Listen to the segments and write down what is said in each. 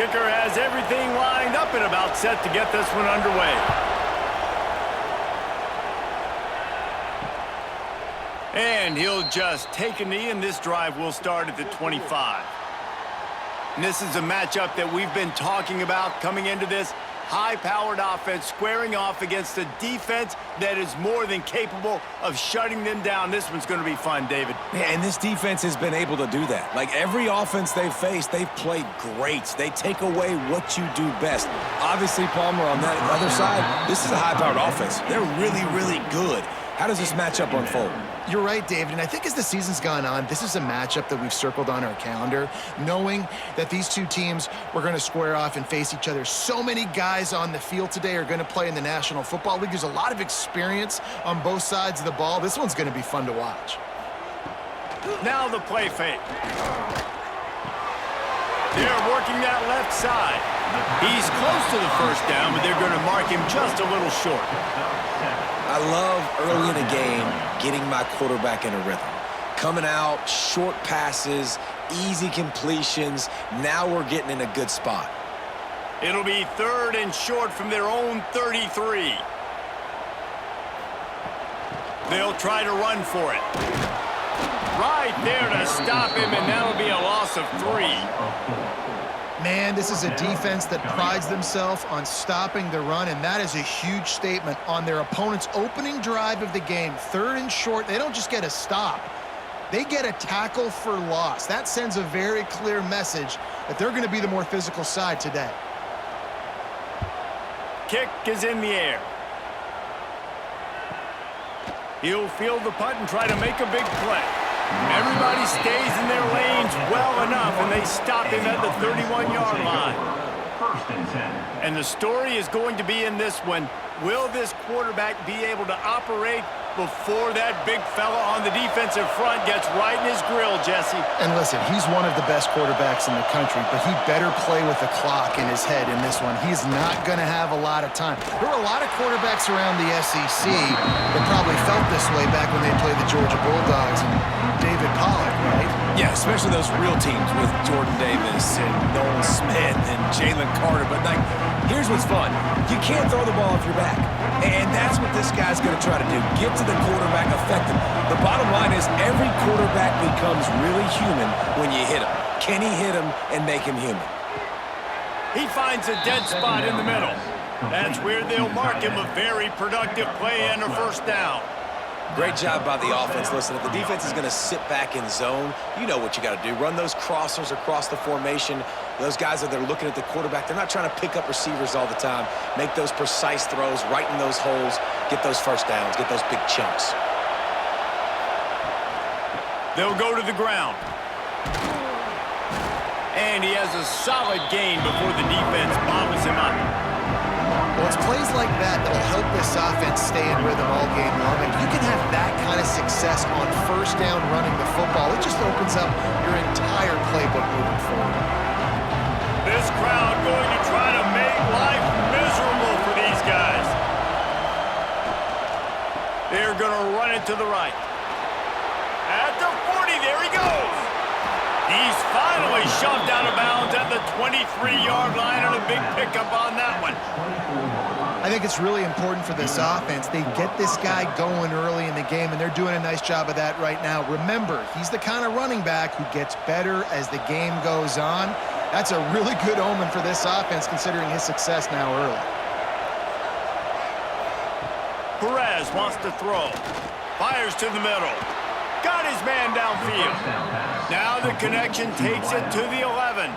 kicker has everything lined up and about set to get this one underway. And he'll just take a knee, and this drive will start at the 25. And this is a matchup that we've been talking about coming into this. High-powered offense squaring off against a defense that is more than capable of shutting them down. This one's going to be fun, David. Yeah, and this defense has been able to do that. Like every offense they've faced, they've played great. They take away what you do best. Obviously, Palmer, on that other side, this is a high-powered offense. They're really, really good. How does this matchup unfold? You're right, David, and I think as the season's gone on, this is a matchup that we've circled on our calendar, knowing that these two teams were going to square off and face each other. So many guys on the field today are going to play in the National Football League. There's a lot of experience on both sides of the ball. This one's going to be fun to watch. Now the play fake. They're working that left side. He's close to the first down, but they're going to mark him just a little short. I love early in a game getting my quarterback in a rhythm. Coming out, short passes, easy completions. Now we're getting in a good spot. It'll be 3rd and short from their own 33. They'll try to run for it. Right there to stop him, and that'll be a loss of 3. Man, this is a defense that prides themselves on stopping the run, and that is a huge statement on their opponent's opening drive of the game. 3rd and short, they don't just get a stop. They get a tackle for loss. That sends a very clear message that they're going to be the more physical side today. Kick is in the air. He'll field the punt and try to make a big play. Everybody stays in their lanes well enough, and they stop him at the 31-yard line. 1st and 10. And the story is going to be in this one. Will this quarterback be able to operate before that big fella on the defensive front gets right in his grill, Jesse? And listen, he's one of the best quarterbacks in the country, but he better play with the clock in his head in this one. He's not going to have a lot of time. There were a lot of quarterbacks around the SEC that probably felt this way back when they played the Georgia Bulldogs and David Pollack, right? Yeah, especially those real teams with Jordan Davis and Nolan Smith and Jalen Carter. But, like, here's what's fun. You can't throw the ball off your back. And that's what this guy's going to try to do. Get to the quarterback effectively. The bottom line is every quarterback becomes really human when you hit him. Can he hit him and make him human? He finds a dead spot in the middle. That's where they'll mark him a very productive play and a 1st down. Great job by the offense. Listen, if the defense is going to sit back in zone, you know what you got to do. Run those crossers across the formation. Those guys that they're looking at the quarterback, they're not trying to pick up receivers all the time. Make those precise throws, right in those holes, get those 1st downs, get those big chunks. They'll go to the ground. And he has a solid gain before the defense bottles him up. Well, it's plays like that that'll help this offense stay in rhythm all game long. If you can have that kind of success on 1st down running the football, it just opens up your entire playbook moving forward. This crowd going to try to make life miserable for these guys. They're going to run it to the right. At the 40, there he goes. He's finally shoved out of bounds at the 23-yard line, and a big pickup on that one. I think it's really important for this offense. They get this guy going early in the game, and they're doing a nice job of that right now. Remember, he's the kind of running back who gets better as the game goes on. That's a really good omen for this offense, considering his success now early. Perez wants to throw. Fires to the middle. Got his man downfield. Now the connection takes it to the 11.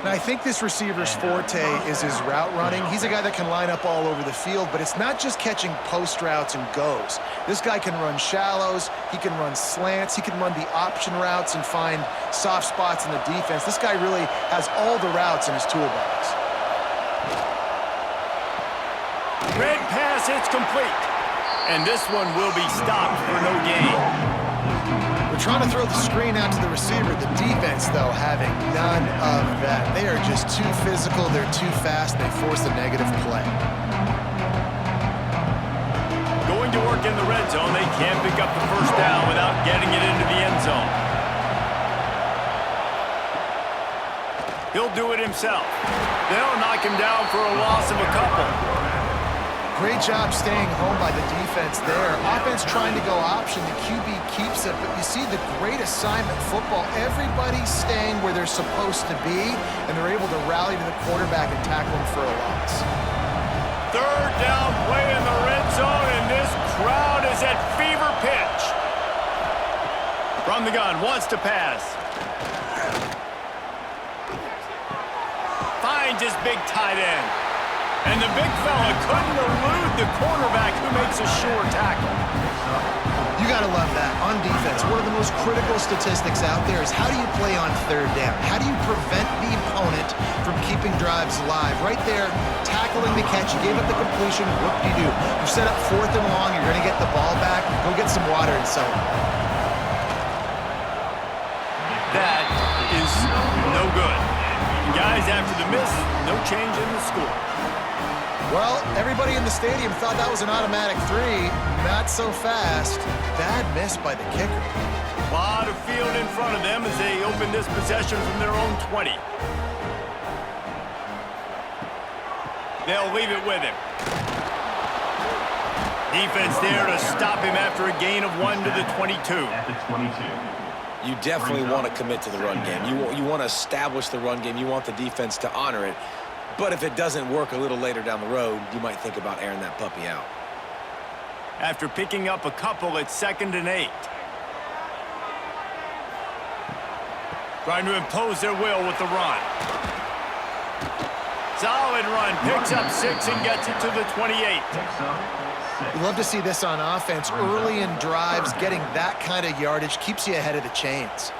Now, I think this receiver's forte is his route running. He's a guy that can line up all over the field, but it's not just catching post routes and goes. This guy can run shallows, he can run slants, he can run the option routes and find soft spots in the defense. This guy really has all the routes in his toolbox. Red pass, it's complete. And this one will be stopped for no gain. We're trying to throw the screen out to the receiver. The defense, though, having none of that. They are just too physical. They're too fast. They force the negative play. Going to work in the red zone. They can't pick up the 1st down without getting it into the end zone. He'll do it himself. They'll knock him down for a loss of a couple. Great job staying home by the defense there. Offense trying to go option. The QB keeps it, but you see the great assignment football. Everybody's staying where they're supposed to be, and they're able to rally to the quarterback and tackle him for a loss. Third down play in the red zone, and this crowd is at fever pitch. From the gun, wants to pass. Finds his big tight end. And the big fella couldn't elude the cornerback who makes a sure tackle. You got to love that. On defense, one of the most critical statistics out there is how do you play on third down? How do you prevent the opponent from keeping drives alive? Right there, tackling the catch. You gave up the completion. What do? You set up 4th and long. You're going to get the ball back. Go get some water and so on. That is no good. Guys, after the miss, no change in the score. Well, everybody in the stadium thought that was an automatic 3. Not so fast. Bad miss by the kicker. A lot of field in front of them as they open this possession from their own 20. They'll leave it with him. Defense there to stop him after a gain of 1 to the 22. At the 22. You definitely want to commit to the run game. You want to establish the run game. You want the defense to honor it. But if it doesn't work a little later down the road, you might think about airing that puppy out. After picking up a couple, it's 2nd and 8. Trying to impose their will with the run. Solid run, picks up 6 and gets it to the 28. We love to see this on offense. Early in drives, getting that kind of yardage keeps you ahead of the chains.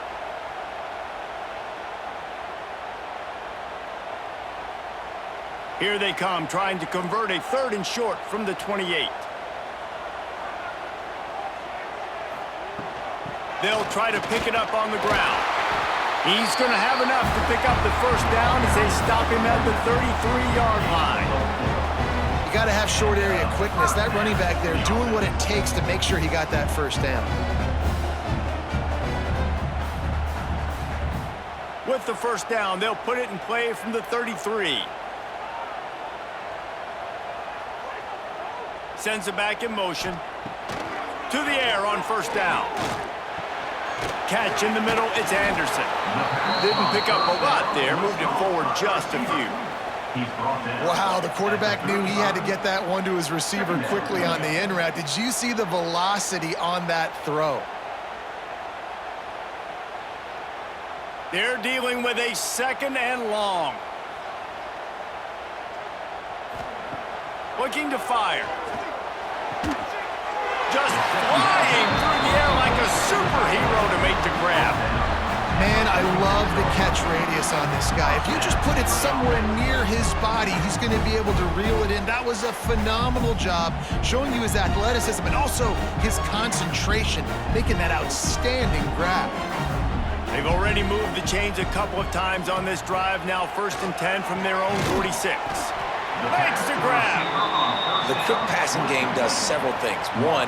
Here they come, trying to convert a 3rd and short from the 28. They'll try to pick it up on the ground. He's going to have enough to pick up the 1st down as they stop him at the 33-yard line. You got to have short area quickness. That running back there doing what it takes to make sure he got that 1st down. With the 1st down, they'll put it in play from the 33. Sends it back in motion. To the air on 1st down. Catch in the middle, it's Anderson. Didn't pick up a lot there, moved it forward just a few. Wow, the quarterback knew he had to get that one to his receiver quickly on the in route. Did you see the velocity on that throw? They're dealing with a 2nd and long. Looking to fire. Just flying through the air like a superhero to make the grab. Man, I love the catch radius on this guy. If you just put it somewhere near his body, he's going to be able to reel it in. That was a phenomenal job, showing you his athleticism and also his concentration, making that outstanding grab. They've already moved the chains a couple of times on this drive. Now 1st and 10 from their own 46. Makes the grab. The quick passing game does several things. One,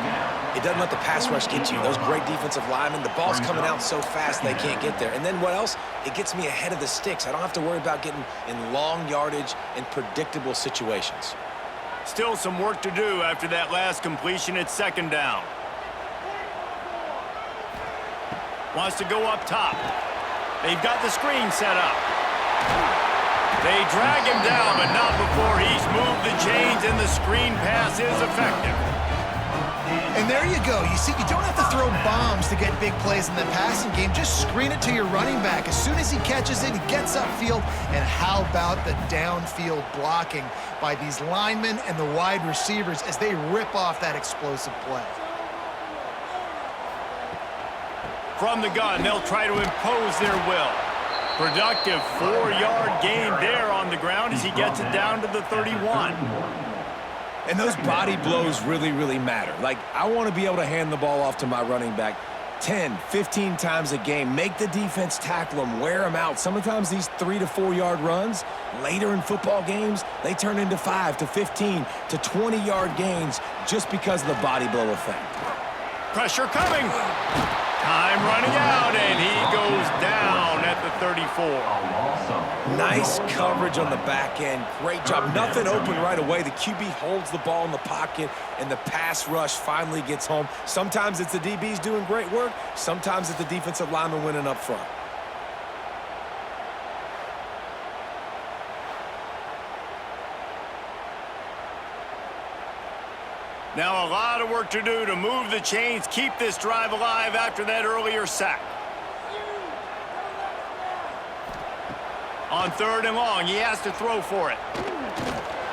it doesn't let the pass rush get you. Those great defensive linemen, the ball's coming out so fast they can't get there. And then what else? It gets me ahead of the sticks. I don't have to worry about getting in long yardage and predictable situations. Still some work to do after that last completion. It's 2nd down. Wants to go up top. They've got the screen set up. They drag him down, but not before he's moved the chains, and the screen pass is effective. And there you go. You see, you don't have to throw bombs to get big plays in the passing game. Just screen it to your running back. As soon as he catches it, he gets upfield. And how about the downfield blocking by these linemen and the wide receivers as they rip off that explosive play? From the gun, they'll try to impose their will. Productive 4-yard gain there on the ground as he gets it down to the 31. And those body blows really, really matter. Like, I want to be able to hand the ball off to my running back 10, 15 times a game. Make the defense tackle them, wear them out. Sometimes these 3 to 4 yard runs, later in football games, they turn into 5 to 15 to 20-yard gains just because of the body blow effect. Pressure coming. Time running out, and he goes down at the 34. Nice coverage on the back end. Great job. Nothing open right away. The QB holds the ball in the pocket, and the pass rush finally gets home. Sometimes it's the DBs doing great work. Sometimes it's the defensive lineman winning up front. Now a lot of work to do to move the chains, keep this drive alive after that earlier sack. On 3rd and long, he has to throw for it.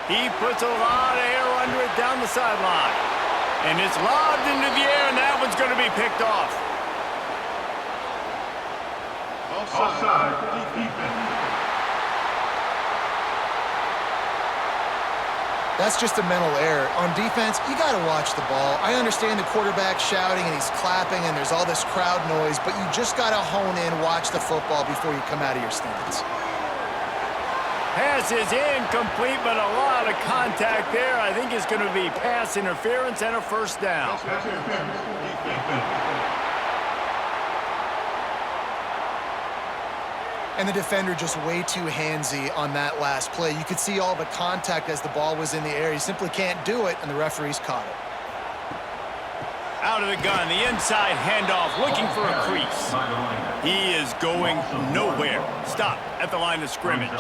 He puts a lot of air under it down the sideline. And it's lobbed into the air, and that one's going to be picked off. Offside, defense. That's just a mental error. On defense, you got to watch the ball. I understand the quarterback shouting and he's clapping and there's all this crowd noise, but you just got to hone in, watch the football before you come out of your stance. Pass is incomplete, but a lot of contact there. I think it's going to be pass interference and a first down. And the defender just way too handsy on that last play. You could see all the contact as the ball was in the air. He simply can't do it, and the referees caught it. Out of the gun, the inside handoff, looking for a crease. He is going nowhere. Stop at the line of scrimmage.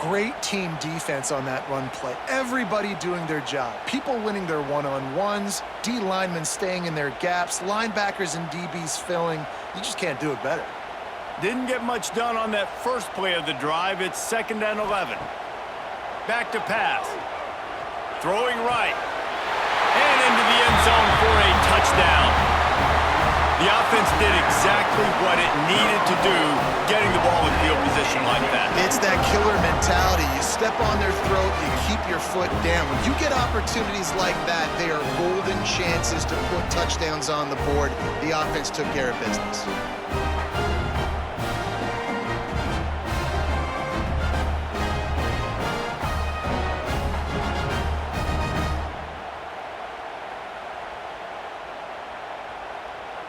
Great team defense on that run play. Everybody doing their job. People winning their one-on-ones, D linemen staying in their gaps, linebackers and DBs filling. You just can't do it better. Didn't get much done on that first play of the drive. It's 2nd and 11. Back to pass. Throwing right. And into the end zone for a touchdown. The offense did exactly what it needed to do, getting the ball in field position like that. It's that killer mentality. You step on their throat, you keep your foot down. When you get opportunities like that, they are golden chances to put touchdowns on the board. The offense took care of business.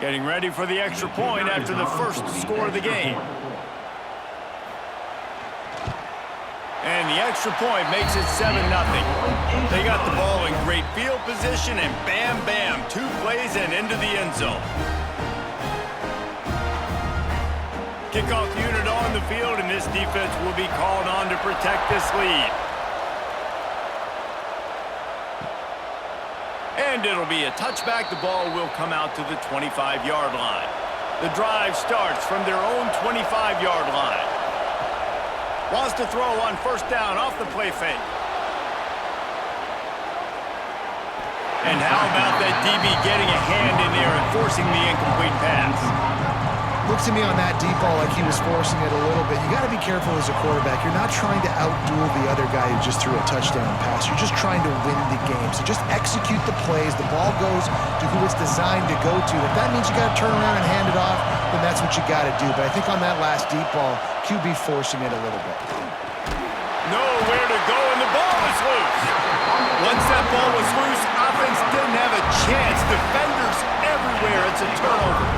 Getting ready for the extra point after the first score of the game. And the extra point makes it 7-0. They got the ball in great field position, and bam, bam, 2 plays and into the end zone. Kickoff unit on the field, and this defense will be called on to protect this lead. And it'll be a touchback. The ball will come out to the 25-yard line. The drive starts from their own 25-yard line. Wants to throw on 1st down off the play fake. And how about that DB getting a hand in there and forcing the incomplete pass? Looks to me on that deep ball like he was forcing it a little bit. You got to be careful as a quarterback. You're not trying to outduel the other guy who just threw a touchdown pass. You're just trying to win the game. So just execute the plays. The ball goes to who it's designed to go to. If that means you got to turn around and hand it off, then that's what you got to do. But I think on that last deep ball, QB forcing it a little bit. Nowhere to go, and the ball is loose. Once that ball was loose, offense didn't have a chance. Defenders everywhere. It's a turnover.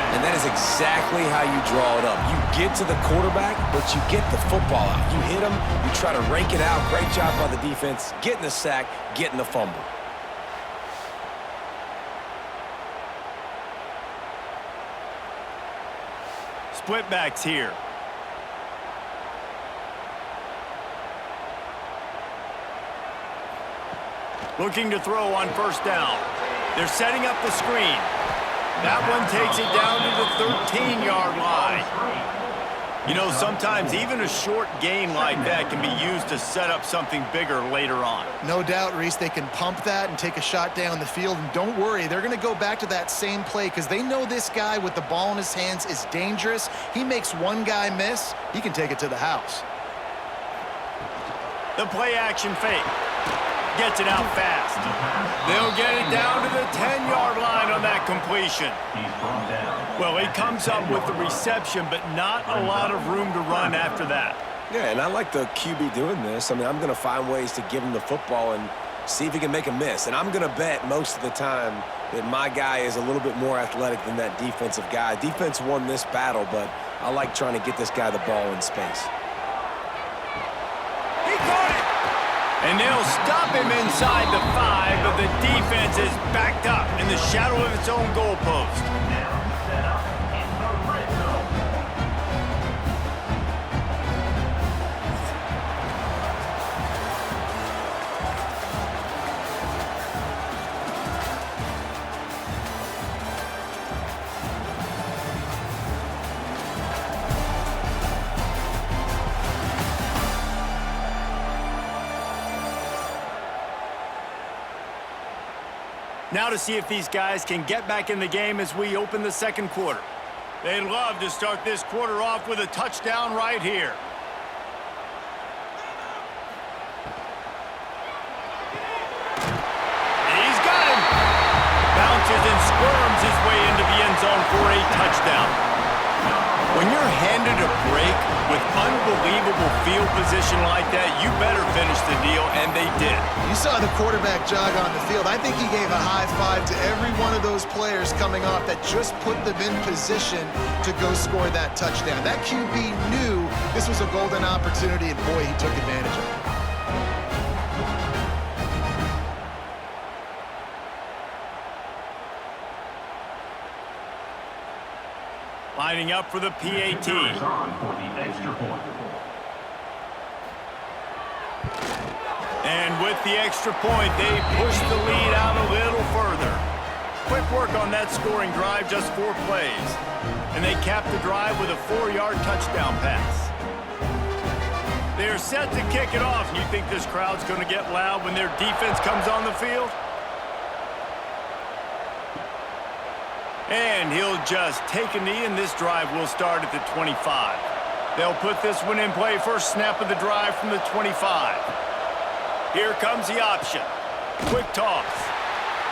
And that is exactly how you draw it up. You get to the quarterback, but you get the football out. You hit him, you try to rake it out. Great job by the defense, getting the sack, getting the fumble. Split backs here. Looking to throw on 1st down. They're setting up the screen. That one takes it down to the 13-yard line. You know, sometimes even a short gain like that can be used to set up something bigger later on. No doubt, Reese, they can pump that and take a shot down the field. And don't worry, they're going to go back to that same play because they know this guy with the ball in his hands is dangerous. He makes one guy miss, he can take it to the house. The play action fake. Gets it out fast. They'll get it down to the 10-yard line on that completion. Well, he comes up with the reception, but not a lot of room to run after that. Yeah, and I like the QB doing this. I mean, I'm going to find ways to give him the football and see if he can make a miss. And I'm going to bet most of the time that my guy is a little bit more athletic than that defensive guy. Defense won this battle, but I like trying to get this guy the ball in space. He caught it! And they'll stop him inside the 5, but the defense is backed up in the shadow of its own goalpost. Now to see if these guys can get back in the game as we open the second quarter. They'd love to start this quarter off with a touchdown right here. He's got him. Bounces and squirms his way into the end zone for a touchdown. When you're handed a break with unbelievable field position like that, you better finish the deal, and they did. You saw the quarterback jog on the field. I think he gave a high five to every one of those players coming off that just put them in position to go score that touchdown. That QB knew this was a golden opportunity, and boy, he took advantage of it. Lining up for the PAT. And with the extra point, they push the lead out a little further. Quick work on that scoring drive, just 4 plays. And they cap the drive with a 4-yard touchdown pass. They're set to kick it off. You think this crowd's going to get loud when their defense comes on the field? And he'll just take a knee, and this drive will start at the 25. They'll put this one in play first snap of the drive from the 25. Here comes the option. Quick toss.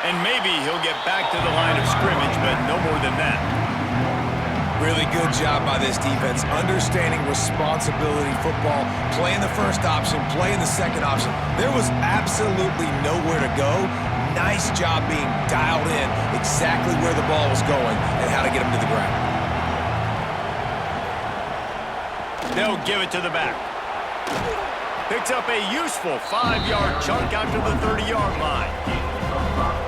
And maybe he'll get back to the line of scrimmage, but no more than that. Really good job by this defense, understanding responsibility football, playing the first option, playing the second option. There was absolutely nowhere to go. Nice job being dialed in exactly where the ball was going and how to get him to the ground. They'll give it to the back. Picks up a useful 5-yard chunk out to the 30-yard line.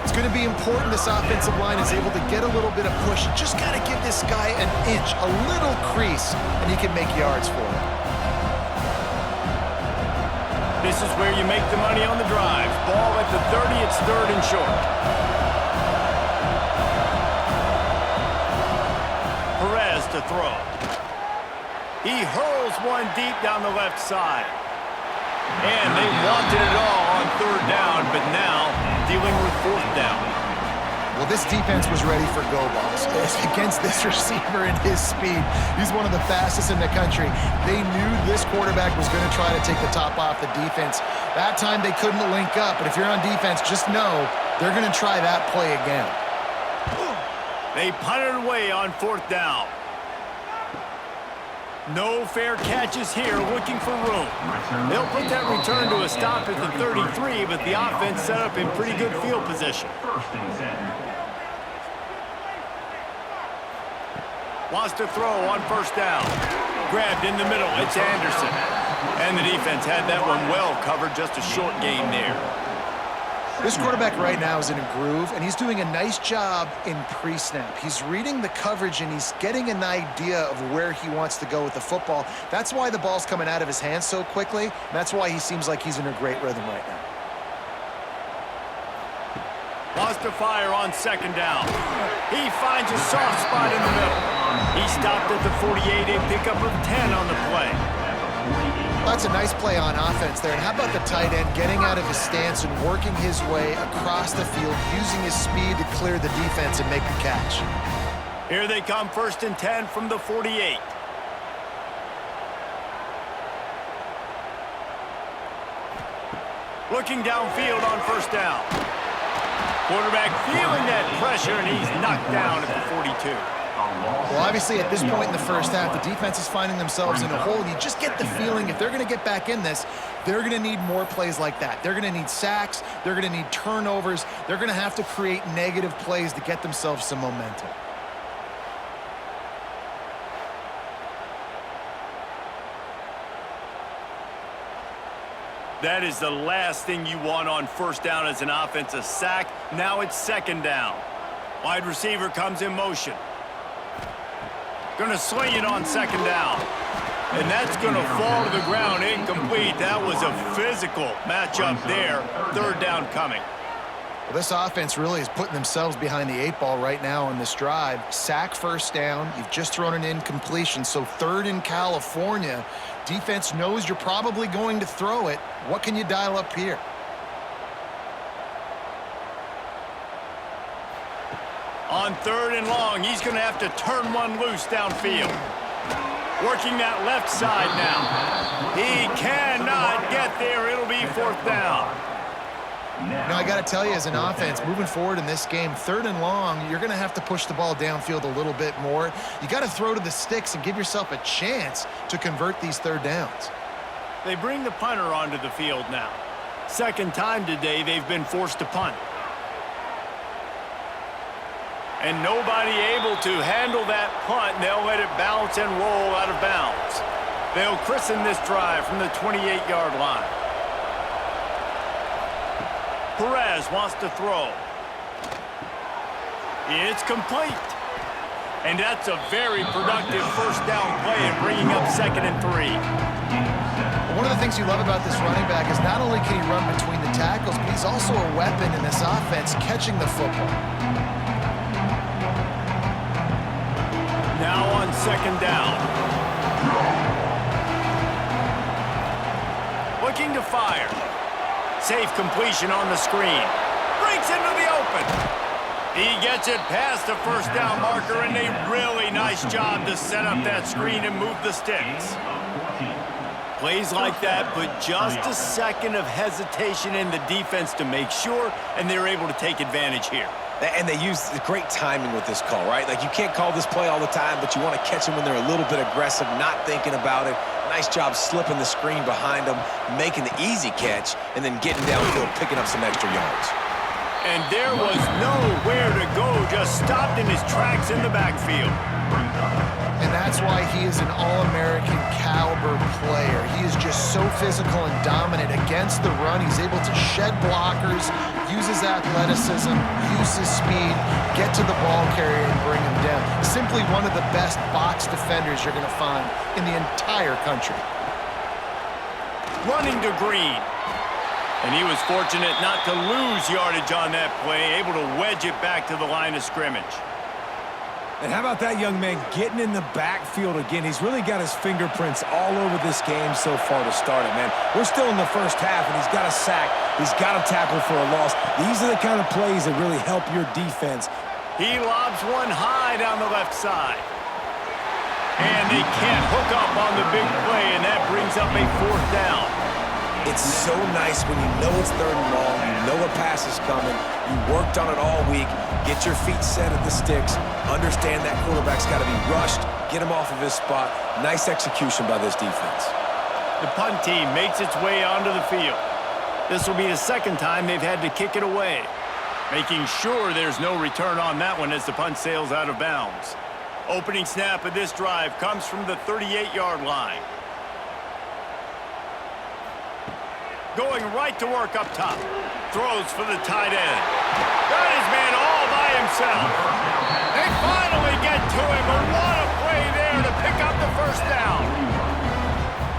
It's going to be important this offensive line is able to get a little bit of push. You just got to give this guy an inch, a little crease, and he can make yards for it. This is where you make the money on the drive. Ball at the 30, it's 3rd and short. Perez to throw. He hurls one deep down the left side. And they wanted it all on 3rd down, but now dealing with 4th down. Well, this defense was ready for go balls. Against this receiver and his speed, he's one of the fastest in the country. They knew this quarterback was going to try to take the top off the defense. That time they couldn't link up, but if you're on defense, just know they're going to try that play again. They punted away on 4th down. No fair catches here, looking for room. They'll put that return to a stop at the 33, but the offense set up in pretty good field position. Wants to throw on 1st down. Grabbed in the middle, it's Anderson. And the defense had that one well covered, just a short gain there. This quarterback right now is in a groove, and he's doing a nice job in pre-snap. He's reading the coverage, and he's getting an idea of where he wants to go with the football. That's why the ball's coming out of his hands so quickly, and that's why he seems like he's in a great rhythm right now. Wants to fire on 2nd down. He finds a soft spot in the middle. He stopped at the 48, a pickup of 10 on the play. That's a nice play on offense there. And how about the tight end getting out of his stance and working his way across the field, using his speed to clear the defense and make the catch. Here they come, 1st and 10 from the 48. Looking downfield on 1st down. Quarterback feeling that pressure, and he's knocked down at the 42. Well, obviously, at this point in the first half, the defense is finding themselves in a hole. And you just get the feeling if they're going to get back in this, they're going to need more plays like that. They're going to need sacks. They're going to need turnovers. They're going to have to create negative plays to get themselves some momentum. That is the last thing you want on first down as an offense, a sack. Now it's second down. Wide receiver comes in motion. Going to sling it on second down. And that's going to fall to the ground incomplete. That was a physical matchup there. Third down coming. Well, this offense really is putting themselves behind the 8 ball right now on this drive. Sack first down. You've just thrown an incompletion, so third in California. Defense knows you're probably going to throw it. What can you dial up here? On third and long, he's going to have to turn one loose downfield. Working that left side now. He cannot get there. It'll be fourth down. Now, I got to tell you, as an offense, moving forward in this game, third and long, you're going to have to push the ball downfield a little bit more. You got to throw to the sticks and give yourself a chance to convert these third downs. They bring the punter onto the field now. Second time today they've been forced to punt. And nobody able to handle that punt, and they'll let it bounce and roll out of bounds. They'll christen this drive from the 28-yard line. Perez wants to throw. It's complete. And that's a very productive first down play and bringing up 2nd and 3. One of the things you love about this running back is not only can he run between the tackles, but he's also a weapon in this offense catching the football. Now on second down. Looking to fire. Safe completion on the screen. Breaks into the open. He gets it past the first down marker, and a really nice job to set up that screen and move the sticks. Plays like that, but just a second of hesitation in the defense to make sure, and they're able to take advantage here. And they use great timing with this call, right? Like, you can't call this play all the time, but you want to catch them when they're a little bit aggressive, not thinking about it. Nice job slipping the screen behind them, making the easy catch, and then getting downfield, picking up some extra yards. And there was nowhere to go, just stopped in his tracks in the backfield. And that's why he is an All-American caliber player. He is just so physical and dominant against the run. He's able to shed blockers, use his athleticism, use his speed, get to the ball carrier and bring him down. Simply one of the best box defenders you're going to find in the entire country. Running to Green. And he was fortunate not to lose yardage on that play, able to wedge it back to the line of scrimmage. And how about that young man getting in the backfield again? He's really got his fingerprints all over this game so far to start it, man. We're still in the first half, and he's got a sack. He's got a tackle for a loss. These are the kind of plays that really help your defense. He lobs one high down the left side. And they can't hook up on the big play, and that brings up a fourth down. It's so nice when you know it's third and long, you know a pass is coming, you worked on it all week, get your feet set at the sticks, understand that quarterback's got to be rushed, get him off of his spot. Nice execution by this defense. The punt team makes its way onto the field. This will be the second time they've had to kick it away, making sure there's no return on that one as the punt sails out of bounds. Opening snap of this drive comes from the 38-yard line. Going right to work up top. Throws for the tight end. Got his man all by himself. They finally get to him, but what a play there to pick up the first down.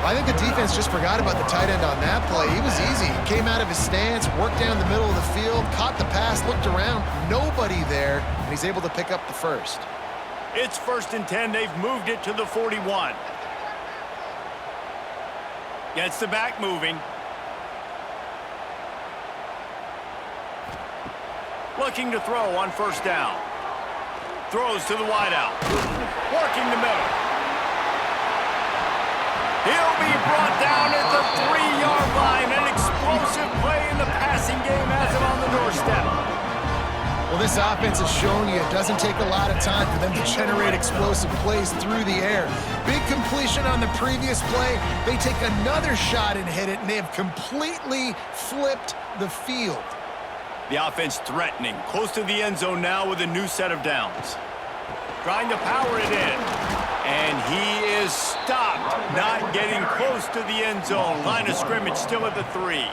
I think the defense just forgot about the tight end on that play. He was easy. He came out of his stance, worked down the middle of the field, caught the pass, looked around. Nobody there, and he's able to pick up the first. It's 1st and 10. They've moved it to the 41. Gets the back moving. Looking to throw on first down. Throws to the wideout. Working the middle. He'll be brought down at the 3-yard line. An explosive play in the passing game has him on the doorstep. Well, this offense has shown you it doesn't take a lot of time for them to generate explosive plays through the air. Big completion on the previous play. They take another shot and hit it, and they have completely flipped the field. The offense threatening, close to the end zone now with a new set of downs. Trying to power it in. And he is stopped, not getting close to the end zone. Line of scrimmage still at the 3.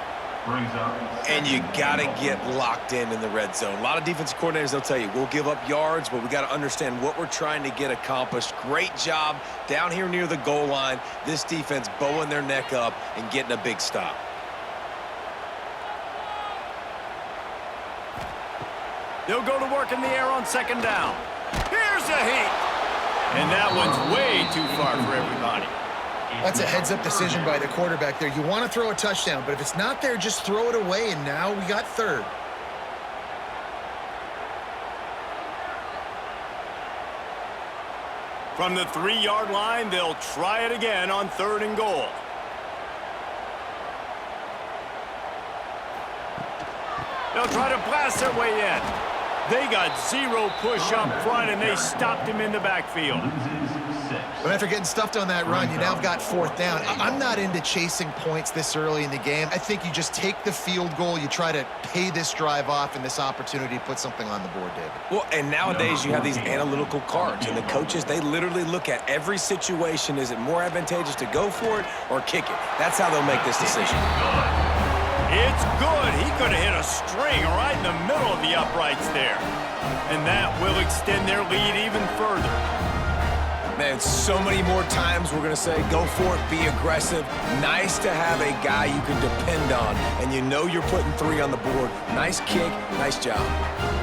And you got to get locked in the red zone. A lot of defensive coordinators, they'll tell you, we'll give up yards, but we got to understand what we're trying to get accomplished. Great job down here near the goal line. This defense bowing their neck up and getting a big stop. They'll go to work in the air on second down. Here's a heat. And that one's way too far for everybody. That's a heads-up decision by the quarterback there. You want to throw a touchdown, but if it's not there, just throw it away, and now we got third. From the 3-yard line, they'll try it again on 3rd and goal. They'll try to blast their way in. They got 0 push up front, and they stopped him in the backfield. But after getting stuffed on that run, you now have got 4th down. I'm not into chasing points this early in the game. I think you just take the field goal, you try to pay this drive off, and this opportunity to put something on the board, David. Well, and nowadays you have these analytical cards, and the coaches, they literally look at every situation. Is it more advantageous to go for it or kick it? That's how they'll make this decision. It's good. He could have hit a string right in the middle of the uprights there. And that will extend their lead even further. Man, so many more times we're going to say, go for it, be aggressive. Nice to have a guy you can depend on, and you know you're putting 3 on the board. Nice kick, nice job.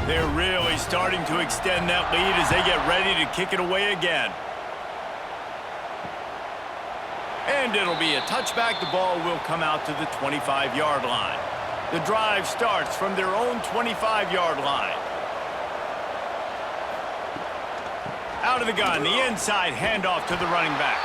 They're really starting to extend that lead as they get ready to kick it away again. And it'll be a touchback. The ball will come out to the 25-yard line. The drive starts from their own 25-yard line. Out of the gun, the inside handoff to the running back.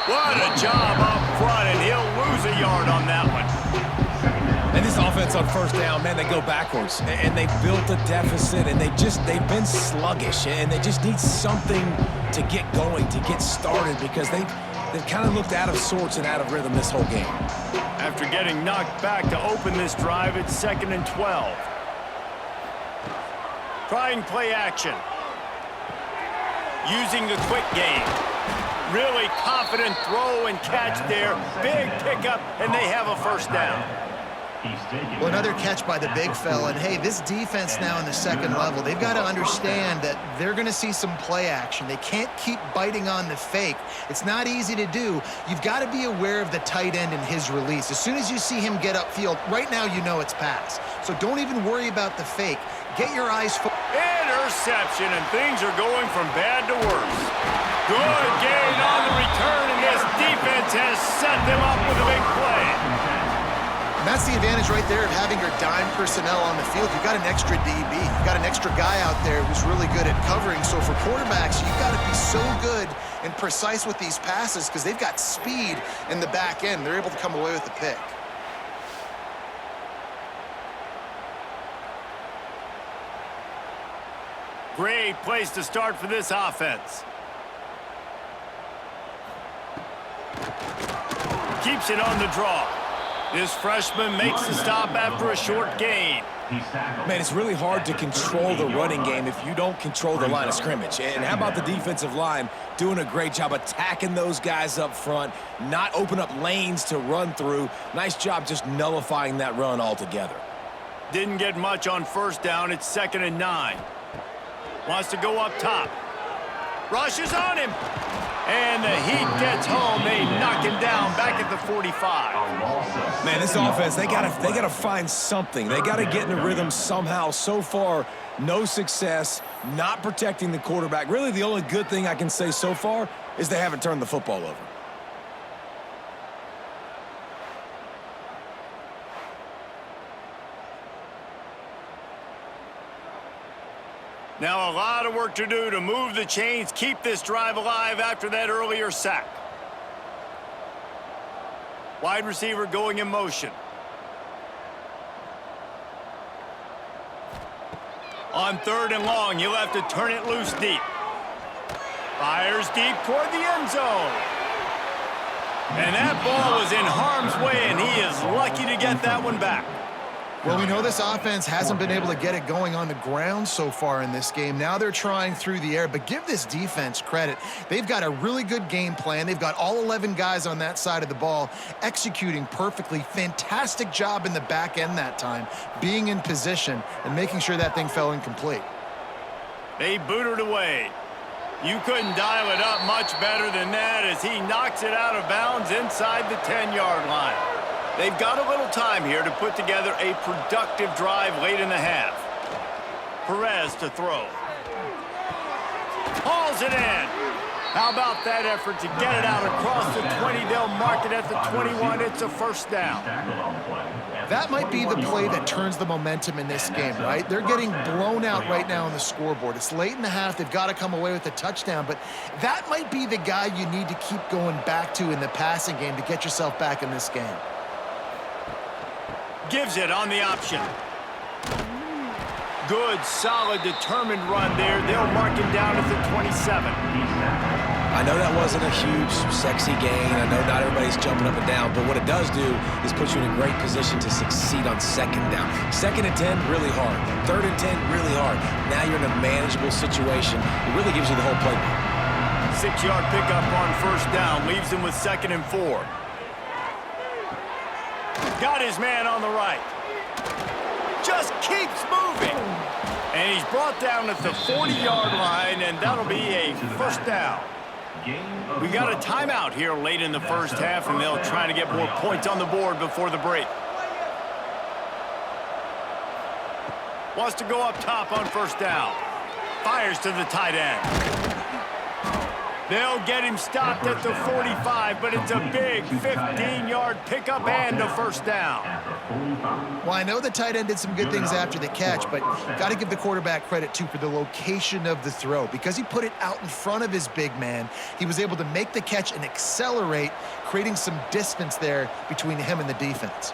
What a job up front, and he'll lose a yard on that one. And this offense on 1st down, man, they go backwards. And they built a deficit, and they've been sluggish, and they just need something to get going, to get started, because they've kind of looked out of sorts and out of rhythm this whole game. After getting knocked back to open this drive, it's 2nd and 12. Trying play action. Using the quick game. Really confident throw and catch there. Big pickup, and they have a 1st down. Well, another catch by the big fella. And, hey, this defense now in the 2nd level, they've got to understand that they're going to see some play action. They can't keep biting on the fake. It's not easy to do. You've got to be aware of the tight end and his release. As soon as you see him get upfield, right now you know it's pass. So don't even worry about the fake. Get your eyes focused. Interception, and things are going from bad to worse. Good gain on the return, and this defense has set them up with a big play. And that's the advantage right there of having your dime personnel on the field. You've got an extra DB. You've got an extra guy out there who's really good at covering. So for quarterbacks, you've got to be so good and precise with these passes because they've got speed in the back end. They're able to come away with the pick. Great place to start for this offense. Keeps it on the draw. This freshman makes the stop after a short gain. Man, it's really hard to control the running game if you don't control the line of scrimmage. And how about the defensive line doing a great job attacking those guys up front, not open up lanes to run through. Nice job just nullifying that run altogether. Didn't get much on 1st down. It's 2nd and 9. Wants to go up top. Rushes on him. And the Heat gets home. They knock him down back at the 45. Man, this offense, they gotta find something. They gotta get in a rhythm somehow. So far, no success, not protecting the quarterback. Really, the only good thing I can say so far is they haven't turned the football over. Now a lot of work to do to move the chains, keep this drive alive after that earlier sack. Wide receiver going in motion. On 3rd and long, he'll have to turn it loose deep. Fires deep toward the end zone. And that ball was in harm's way, and he is lucky to get that one back. Well, we know this offense hasn't been able to get it going on the ground so far in this game. Now they're trying through the air, but give this defense credit. They've got a really good game plan. They've got all 11 guys on that side of the ball executing perfectly. Fantastic job in the back end that time, being in position and making sure that thing fell incomplete. They booted away. You couldn't dial it up much better than that as he knocks it out of bounds inside the 10-yard line. They've got a little time here to put together a productive drive late in the half. Perez to throw. Hauls it in. How about that effort to get it out across the 20? They'll mark it at the 21. It's a first down. That might be the play that turns the momentum in this game, right? They're getting blown out right now on the scoreboard. It's late in the half. They've got to come away with a touchdown, but that might be the guy you need to keep going back to in the passing game to get yourself back in this game. Gives it on the option. Good, solid, determined run there. They'll mark him down at the 27. I know that wasn't a huge, sexy gain. I know not everybody's jumping up and down, but what it does do is put you in a great position to succeed on second down. 2nd and 10, really hard. 3rd and 10, really hard. Now you're in a manageable situation. It really gives you the whole playbook. 6-yard pickup on first down. Leaves him with 2nd and 4. Got his man on the right. Just keeps moving. And he's brought down at the 40-yard line, and that'll be a first down. We got a timeout here late in the first half, and they'll try to get more points on the board before the break. Wants to go up top on first down. Fires to the tight end. They'll get him stopped at the 45, but it's a big 15-yard pickup and a first down. Well, I know the tight end did some good things after the catch, but got to give the quarterback credit, too, for the location of the throw. Because he put it out in front of his big man, he was able to make the catch and accelerate, creating some distance there between him and the defense.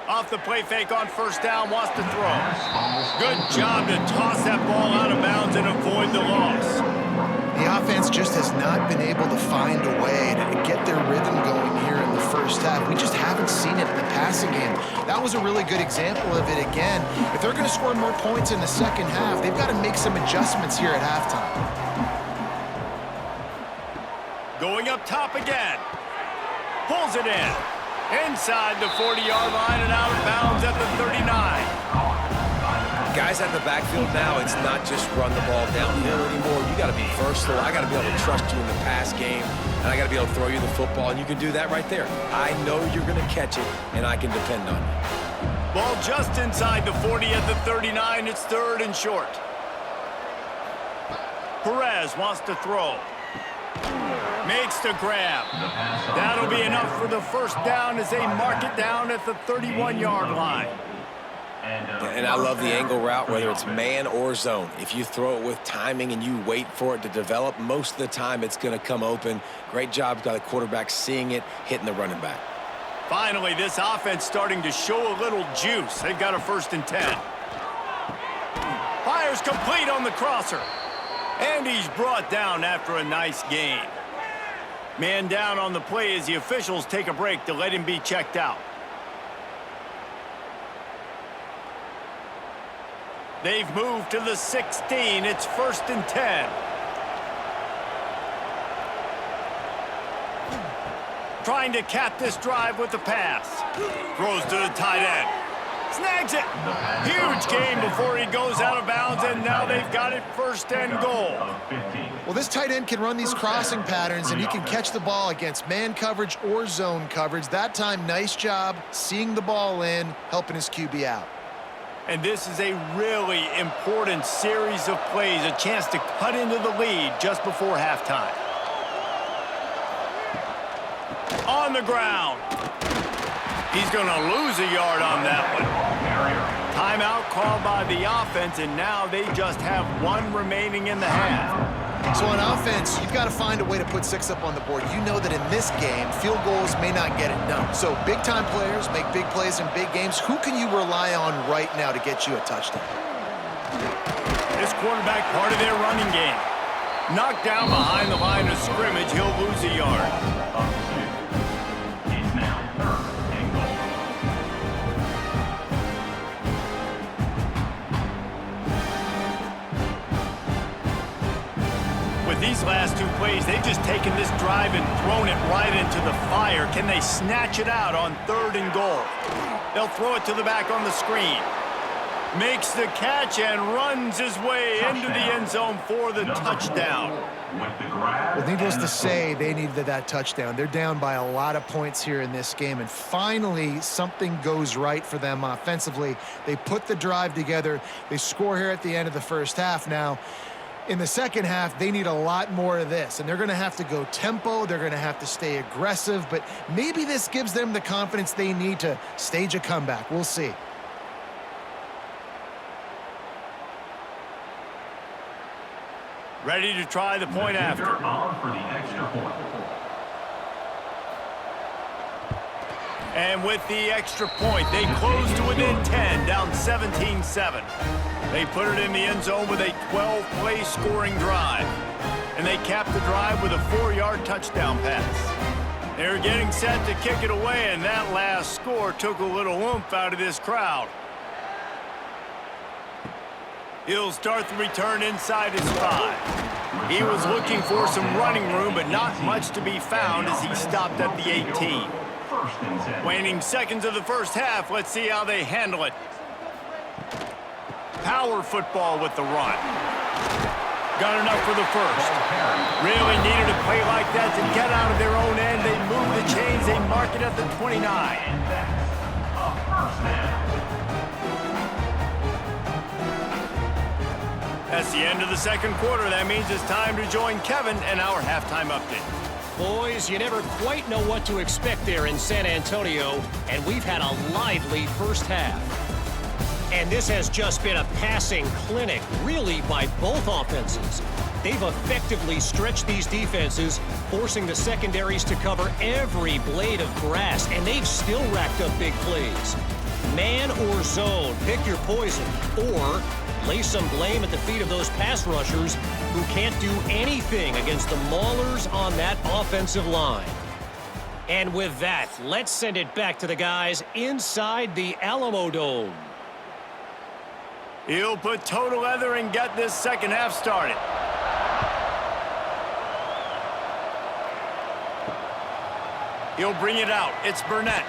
Off the play fake on first down, wants to throw. Good job to toss that ball out of bounds and avoid the loss. The offense just has not been able to find a way to get their rhythm going here in the first half. We just haven't seen it in the passing game. That was a really good example of it again. If they're going to score more points in the second half, they've got to make some adjustments here at halftime. Going up top again. Pulls it in. Inside the 40-yard line and out of bounds at the 39. Guys at the backfield now, it's not just run the ball downhill anymore. You got to be versatile. I got to be able to trust you in the pass game, and I got to be able to throw you the football, and you can do that right there. I know you're going to catch it, and I can depend on you. Ball just inside the 40 at the 39. It's 3rd and short. Perez wants to throw. Makes the grab. That'll be enough for the first down as they mark it down at the 31-yard line. And I love the angle route, whether it's man or zone. If you throw it with timing and you wait for it to develop, most of the time it's going to come open. Great job by the quarterback seeing it, hitting the running back. Finally, this offense starting to show a little juice. They've got a 1st and 10. Fires complete on the crosser. And he's brought down after a nice gain. Man down on the play as the officials take a break to let him be checked out. They've moved to the 16. It's 1st and 10. Trying to cap this drive with the pass. Throws to the tight end. Snags it. Huge gain before he goes out of bounds, and now they've got it 1st and goal. Well, this tight end can run these crossing patterns, and he can catch the ball against man coverage or zone coverage. That time, nice job seeing the ball in, helping his QB out. And this is a really important series of plays, a chance to cut into the lead just before halftime. On the ground. He's going to lose a yard on that one. Timeout called by the offense, and now they just have 1 remaining in the half. So on offense, you've got to find a way to put 6 up on the board. You know that in this game, field goals may not get it done. So big-time players make big plays in big games. Who can you rely on right now to get you a touchdown? This quarterback part of their running game. Knocked down behind the line of scrimmage, he'll lose a yard. These last two plays, they've just taken this drive and thrown it right into the fire. Can they snatch it out on 3rd and goal? They'll throw it to the back on the screen. Makes the catch and runs his way into the end zone for the touchdown. Well, needless to say, they needed that touchdown. They're down by a lot of points here in this game, and finally something goes right for them offensively. They put the drive together. They score here at the end of the first half. Now, in the second half, they need a lot more of this, and they're going to have to go tempo. They're going to have to stay aggressive, but maybe this gives them the confidence they need to stage a comeback. We'll see. Ready to try the point after. And with the extra point, they close to within 10, down 17-7. They put it in the end zone with a 12-play scoring drive. And they cap the drive with a 4-yard touchdown pass. They're getting set to kick it away, and that last score took a little oomph out of this crowd. He'll start the return inside his 5. He was looking for some running room, but not much to be found as he stopped at the 18. Waning seconds of the first half, let's see how they handle it. Power football with the run. Got enough for the first. Really needed a play like that to get out of their own end. They move the chains, they mark it at the 29. That's the end of the second quarter. That means it's time to join Kevin and our halftime update. Boys, you never quite know what to expect there in San Antonio, and we've had a lively first half. And this has just been a passing clinic, really, by both offenses. They've effectively stretched these defenses, forcing the secondaries to cover every blade of grass, and they've still racked up big plays. Man or zone, pick your poison, or lay some blame at the feet of those pass rushers who can't do anything against the maulers on that offensive line. And with that, let's send it back to the guys inside the Alamo Dome. He'll put toe to leather and get this second half started. He'll bring it out. It's Burnett.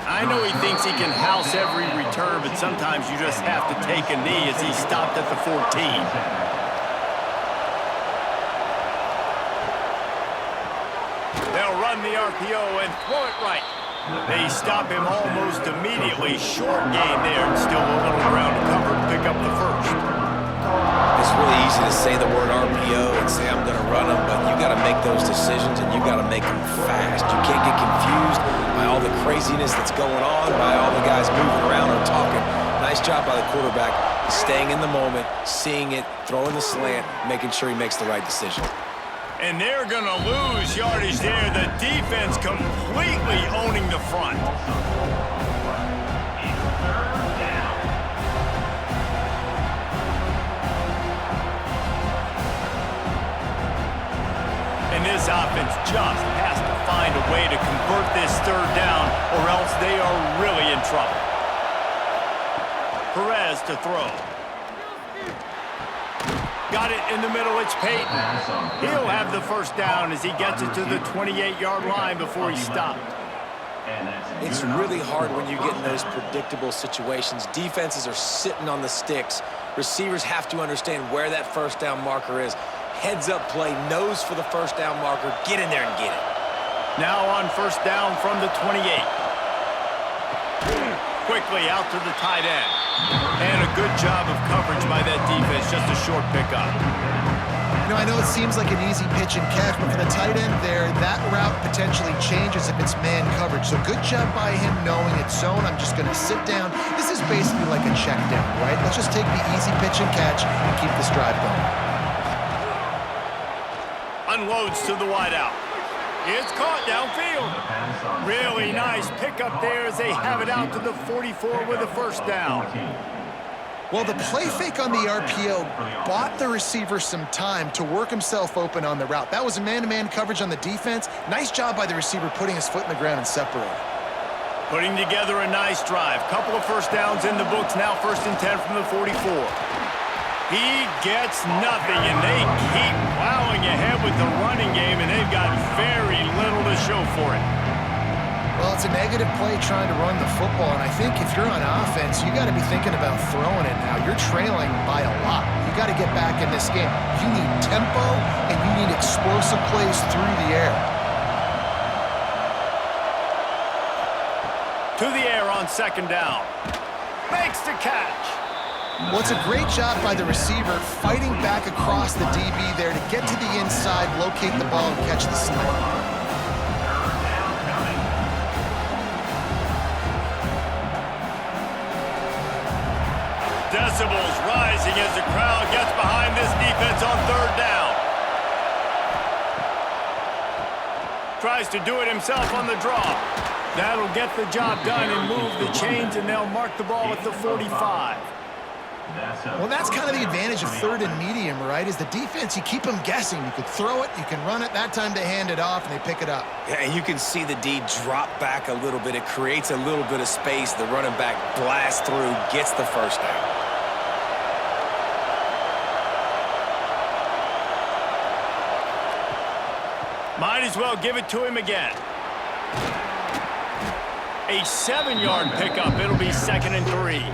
I know he thinks he can house every return, but sometimes you just have to take a knee as he stopped at the 14. They'll run the RPO and throw it right. They stop him almost immediately. Short gain there and still a little ground to cover to pick up the first. It's really easy to say the word RPO and say I'm going to run them, but you got to make those decisions and you got to make them fast. You can't get confused by all the craziness that's going on, by all the guys moving around or talking. Nice job by the quarterback, staying in the moment, seeing it, throwing the slant, making sure he makes the right decision. And they're going to lose yardage there. The defense completely owning the front. And this offense just has to find a way to convert this third down, or else they are really in trouble. Perez to throw. Got it in the middle, it's Peyton. He'll have the first down as he gets it to the 28-yard line before he stopped. It's really hard when you get in those predictable situations. Defenses are sitting on the sticks. Receivers have to understand where that first down marker is. Heads-up play, nose for the first down marker. Get in there and get it. Now on first down from the 28. Quickly out to the tight end. And a good job of coverage by that defense, just a short pickup. You know, I know it seems like an easy pitch and catch, but for the tight end there, that route potentially changes if it's man coverage. So good job by him knowing it's zone. I'm just going to sit down. This is basically like a check down, right? Let's just take the easy pitch and catch and keep this drive going. Unloads to the wideout. It's caught downfield. Really nice pickup there as they have it out to the 44 with a first down. Well, the play fake on the RPO bought the receiver some time to work himself open on the route. That was a man-to-man coverage on the defense. Nice job by the receiver putting his foot in the ground and separating. Putting together a nice drive. Couple of first downs in the books now, 1st and 10 from the 44. He gets nothing, and they keep plowing ahead with the running game, and they've got very little to show for it. Well, it's a negative play trying to run the football, and I think if you're on offense, you got to be thinking about throwing it now. You're trailing by a lot. You got to get back in this game. You need tempo, and you need explosive plays through the air. To the air on second down. Makes the catch. Well, it's a great job by the receiver fighting back across the DB there to get to the inside, locate the ball, and catch the snap. Decibels rising as the crowd gets behind this defense on third down. Tries to do it himself on the draw. That'll get the job done and move the chains, and they'll mark the ball at the 45. Well, that's kind of the advantage of third and medium, right? Is the defense, you keep them guessing. You could throw it, you can run it. That time they hand it off, and they pick it up. Yeah, and you can see the D drop back a little bit. It creates a little bit of space. The running back blasts through, gets the first down. Might as well give it to him again. A 7-yard pickup. It'll be 2nd and 3.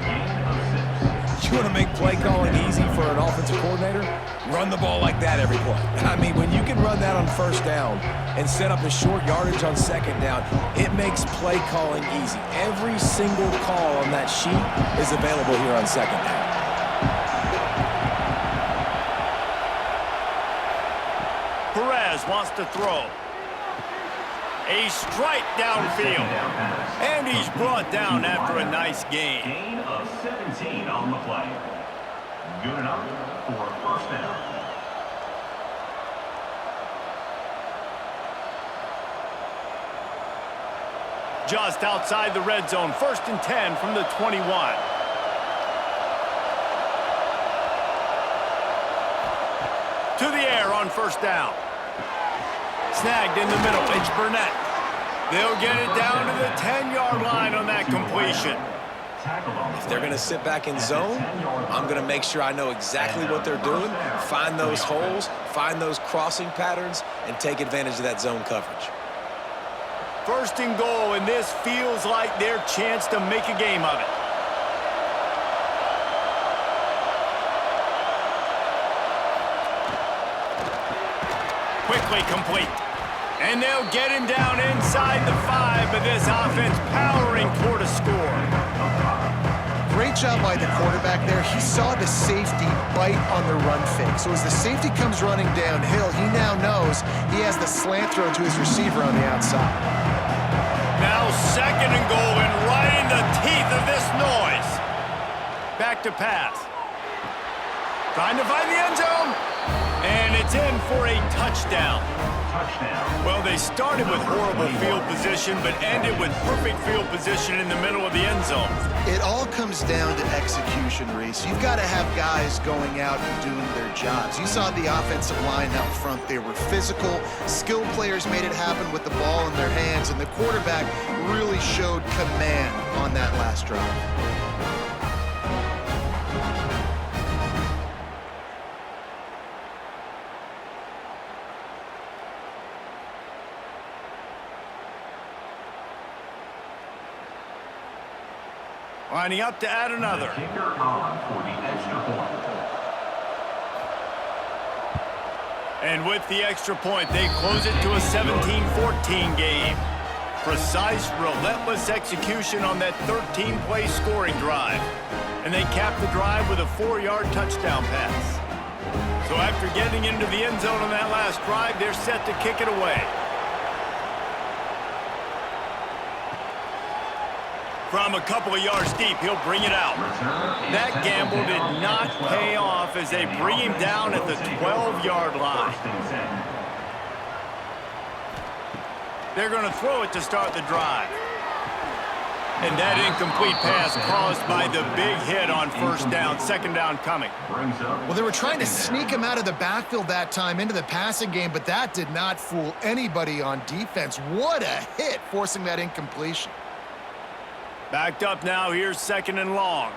You want to make play calling easy for an offensive coordinator? Run the ball like that every play. I mean, when you can run that on first down and set up a short yardage on second down, it makes play calling easy. Every single call on that sheet is available here on second down. Perez wants to throw. A strike downfield. And he's brought down after a nice gain. Gain of 17 on the play. Good enough for first down. Just outside the red zone. 1st and 10 from the 21. To the air on first down. Snagged in the middle. It's Burnett. They'll get it down to the 10-yard line on that completion. If they're going to sit back in zone, I'm going to make sure I know exactly what they're doing, find those holes, find those crossing patterns, and take advantage of that zone coverage. 1st and goal, and this feels like their chance to make a game of it. Quickly complete. And they'll get him down inside the 5, but this offense powering toward a score. Great job by the quarterback there. He saw the safety bite on the run fake. So as the safety comes running downhill, he now knows he has the slant throw to his receiver on the outside. Now 2nd and goal, and right in the teeth of this noise. Back to pass. Trying to find the end zone. And it's in for a touchdown. Well, they started with horrible field position, but ended with perfect field position in the middle of the end zone. It all comes down to execution, Reese. You've got to have guys going out and doing their jobs. You saw the offensive line out front. They were physical. Skilled players made it happen with the ball in their hands, and the quarterback really showed command on that last drive. Lining up to add another. Kicker on for the extra point. And with the extra point, they close it to a 17-14 game. Precise, relentless execution on that 13-play scoring drive. And they cap the drive with a 4-yard touchdown pass. So after getting into the end zone on that last drive, they're set to kick it away. From a couple of yards deep, he'll bring it out. That gamble did not pay off as they bring him down at the 12-yard line. They're going to throw it to start the drive. And that incomplete pass caused by the big hit on first down. 2nd down coming. Well, they were trying to sneak him out of the backfield that time into the passing game, but that did not fool anybody on defense. What a hit, forcing that incompletion. Backed up now. Here's 2nd and long.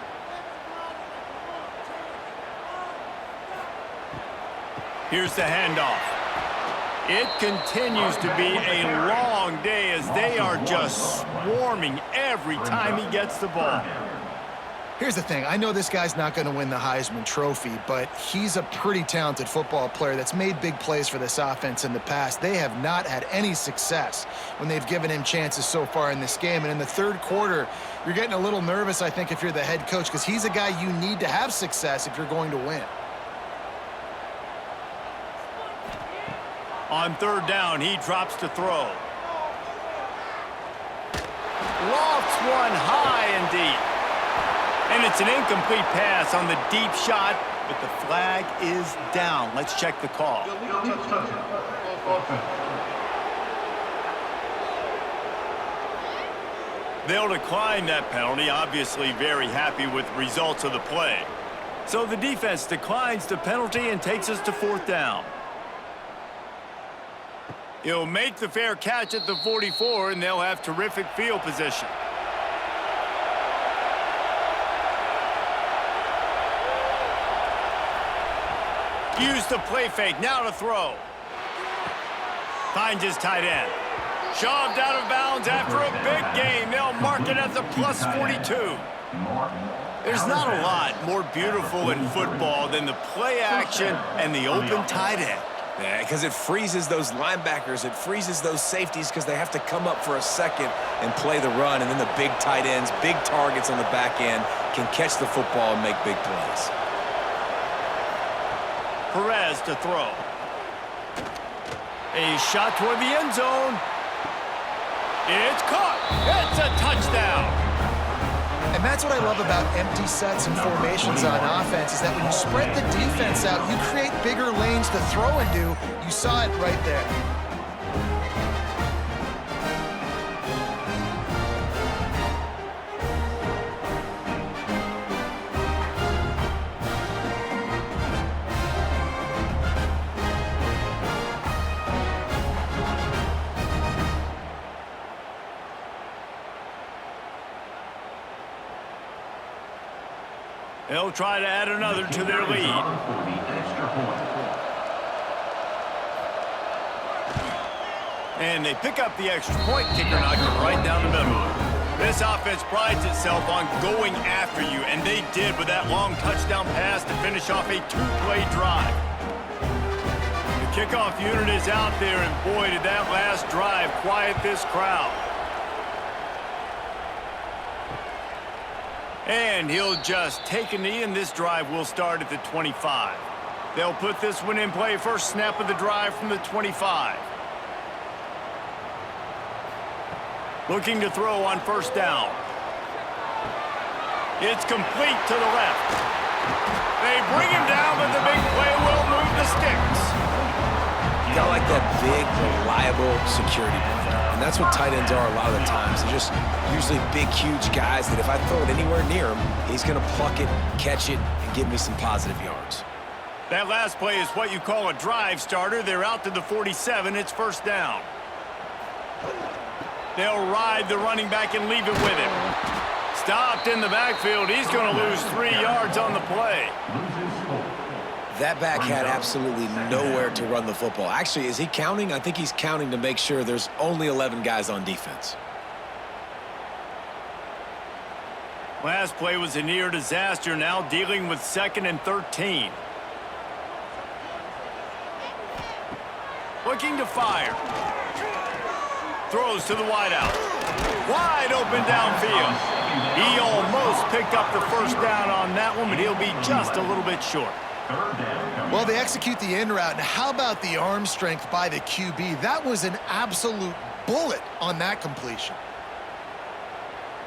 Here's the handoff. It continues to be a long day as they are just swarming every time he gets the ball. Here's the thing. I know this guy's not going to win the Heisman Trophy, but he's a pretty talented football player that's made big plays for this offense in the past. They have not had any success when they've given him chances so far in this game. And in the third quarter, you're getting a little nervous, I think, if you're the head coach, because he's a guy you need to have success if you're going to win. On third down, he drops to throw. Lofts one high and deep. And it's an incomplete pass on the deep shot, but the flag is down. Let's check the call. They'll decline that penalty, obviously very happy with the results of the play. So the defense declines the penalty and takes us to fourth down. He'll make the fair catch at the 44, and they'll have terrific field position. Use the play fake, now to throw. Finds his tight end. Shoved out of bounds after a big gain. They'll mark it at the plus 42. There's not a lot more beautiful in football than the play action and the open tight end. Yeah, because it freezes those linebackers. It freezes those safeties because they have to come up for a second and play the run. And then the big tight ends, big targets on the back end can catch the football and make big plays. Perez to throw. A shot toward the end zone. It's caught. It's a touchdown. And that's what I love about empty sets and formations on offense, is that when you spread the defense out, you create bigger lanes to throw into. You saw it right there. They'll try to add another to their lead. And they pick up the extra point. Kicker knocked it right down the middle. This offense prides itself on going after you, and they did with that long touchdown pass to finish off a two-play drive. The kickoff unit is out there, and boy, did that last drive quiet this crowd. And he'll just take a knee, and this drive will start at the 25. They'll put this one in play. First snap of the drive from the 25. Looking to throw on first down. It's complete to the left. They bring him down, but the big play will move the sticks. You got like that big, reliable security blanket. And that's what tight ends are a lot of the times. They're just usually big, huge guys that if I throw it anywhere near him, he's going to pluck it, catch it, and give me some positive yards. That last play is what you call a drive starter. They're out to the 47. It's first down. They'll ride the running back and leave it with him. Stopped in the backfield. He's going to lose 3 yards on the play. That back had absolutely nowhere to run the football. Actually, is he counting? I think he's counting to make sure there's only 11 guys on defense. Last play was a near disaster, now dealing with 2nd and 13. Looking to fire. Throws to the wideout. Wide open downfield. He almost picked up the first down on that one, but he'll be just a little bit short. Well, they execute the in route, and how about the arm strength by the QB? That was an absolute bullet on that completion.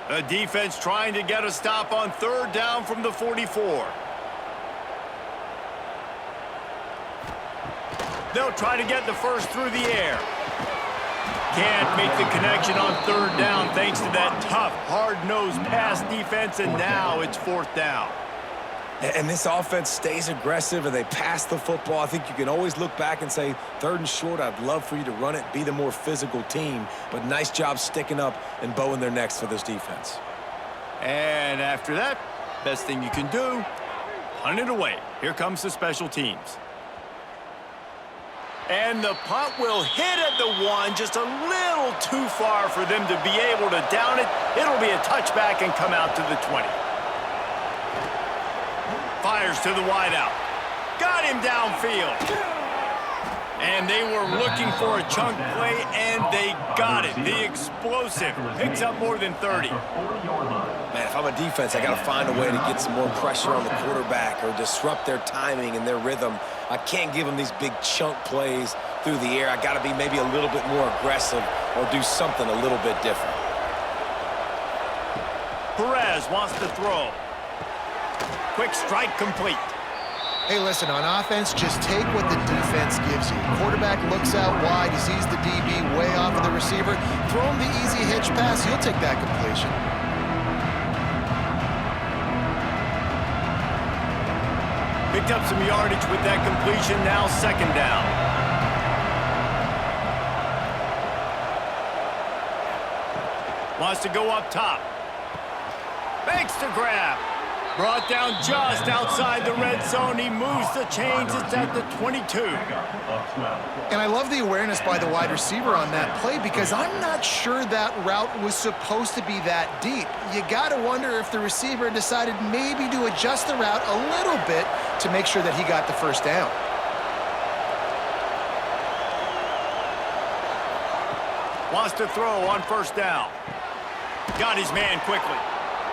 The defense trying to get a stop on third down from the 44. They'll try to get the first through the air. Can't make the connection on third down thanks to that tough, hard-nosed pass defense, and now it's fourth down. And this offense stays aggressive and they pass the football. I think you can always look back and say, 3rd and short, I'd love for you to run it, be the more physical team. But nice job sticking up and bowing their necks for this defense. And after that, best thing you can do, punt it away. Here comes the special teams. And the punt will hit at the 1, just a little too far for them to be able to down it. It'll be a touchback and come out to the 20. Fires to the wideout. Got him downfield. And they were looking for a chunk play, and they got it. The explosive picks up more than 30. Man, if I'm a defense, I got to find a way to get some more pressure on the quarterback or disrupt their timing and their rhythm. I can't give them these big chunk plays through the air. I got to be maybe a little bit more aggressive or do something a little bit different. Perez wants to throw. Quick strike complete. Hey, listen, on offense, just take what the defense gives you. Quarterback looks out wide. He sees the DB way off of the receiver. Throw him the easy hitch pass. He'll take that completion. Picked up some yardage with that completion. Now second down. Wants to go up top. Makes the grab. Brought down just outside the red zone. He moves the chains. It's at the 22. And I love the awareness by the wide receiver on that play because I'm not sure that route was supposed to be that deep. You got to wonder if the receiver decided maybe to adjust the route a little bit to make sure that he got the first down. Wants to throw on first down. Got his man quickly.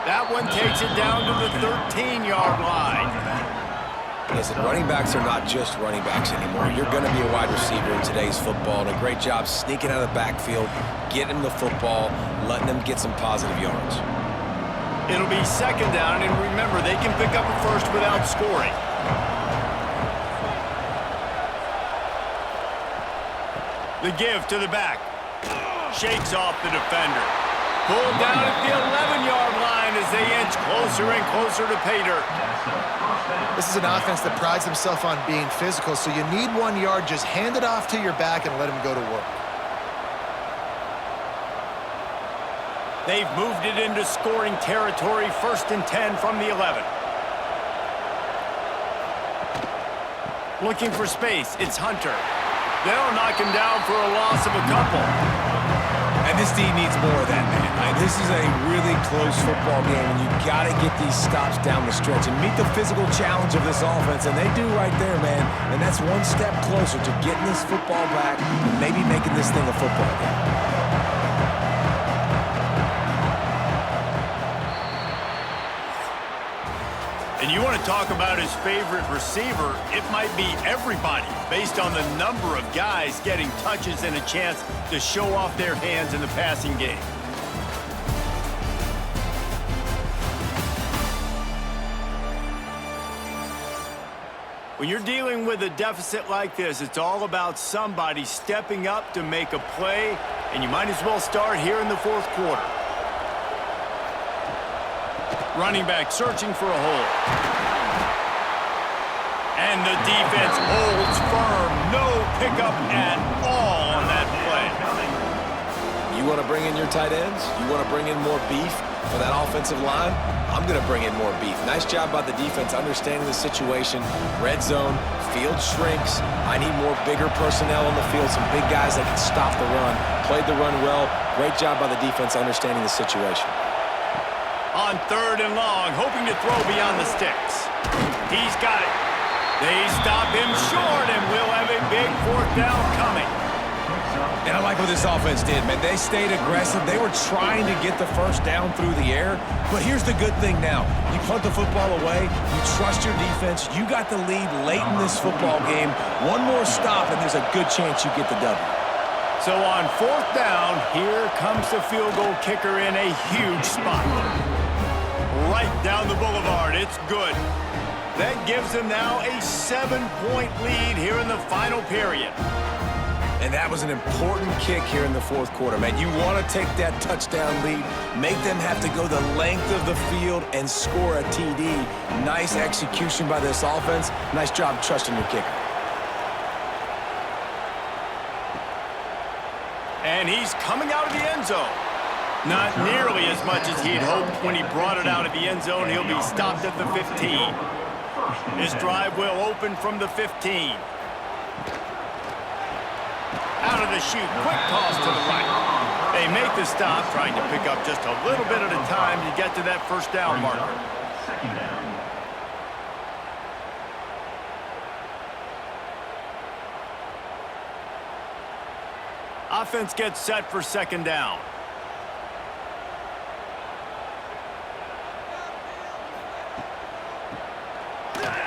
That one takes it down to the 13-yard line. Listen, running backs are not just running backs anymore. You're going to be a wide receiver in today's football, and a great job sneaking out of the backfield, getting him the football, letting him get some positive yards. It'll be second down, and remember, they can pick up a first without scoring. The give to the back. Shakes off the defender. Pulled down at the 11-yard line as they inch closer and closer to pay dirt. This is an offense that prides himself on being physical, so you need 1 yard. Just hand it off to your back and let him go to work. They've moved it into scoring territory, 1st and 10 from the 11. Looking for space, it's Hunter. They'll knock him down for a loss of a couple. And this D needs more of that, man. This is a really close football game, and you got to get these stops down the stretch and meet the physical challenge of this offense, and they do right there, man. And that's one step closer to getting this football back and maybe making this thing a football game. And you want to talk about his favorite receiver, it might be everybody based on the number of guys getting touches and a chance to show off their hands in the passing game. When you're dealing with a deficit like this, it's all about somebody stepping up to make a play, and you might as well start here in the 4th quarter. Running back searching for a hole. And the defense holds firm. No pickup at all on that play. You want to bring in your tight ends? You want to bring in more beef for that offensive line? I'm going to bring in more beef. Nice job by the defense understanding the situation. Red zone, field shrinks. I need more bigger personnel on the field, some big guys that can stop the run. Played the run well. Great job by the defense understanding the situation. On 3rd and long, hoping to throw beyond the sticks. He's got it. They stop him short, and we'll have a big 4th down coming. And I like what this offense did, man. They stayed aggressive. They were trying to get the first down through the air. But here's the good thing now. You punt the football away. You trust your defense. You got the lead late in this football game. One more stop, and there's a good chance you get the W. So on 4th down, here comes the field goal kicker in a huge spot. Right down the boulevard. It's good. That gives them now a 7-point lead here in the final period. And that was an important kick here in the 4th quarter, man. You want to take that touchdown lead, make them have to go the length of the field and score a TD. Nice execution by this offense. Nice job trusting your kicker. And he's coming out of the end zone. Not nearly as much as he'd hoped when he brought it out of the end zone. He'll be stopped at the 15. His drive will open from the 15. Out of the chute, quick toss to the right. They make the stop, trying to pick up just a little bit at a time to get to that first down marker. Second down. Offense gets set for second down.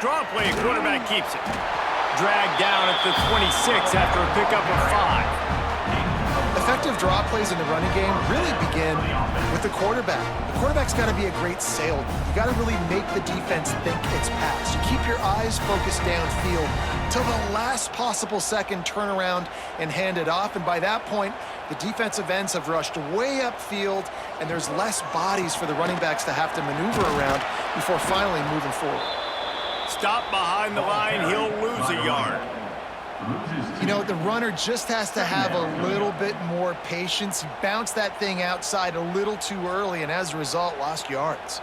Draw play, quarterback keeps it. Dragged down at the 26 after a pickup of 5. Effective draw plays in the running game really begin with the quarterback. The quarterback's got to be a great salesman. You got to really make the defense think it's pass. You keep your eyes focused downfield till the last possible second, turn around and hand it off. And by that point, the defensive ends have rushed way upfield, and there's less bodies for the running backs to have to maneuver around before finally moving forward. Stop behind the line, he'll lose a yard. You know, the runner just has to have a little bit more patience. He bounced that thing outside a little too early, and as a result, lost yards.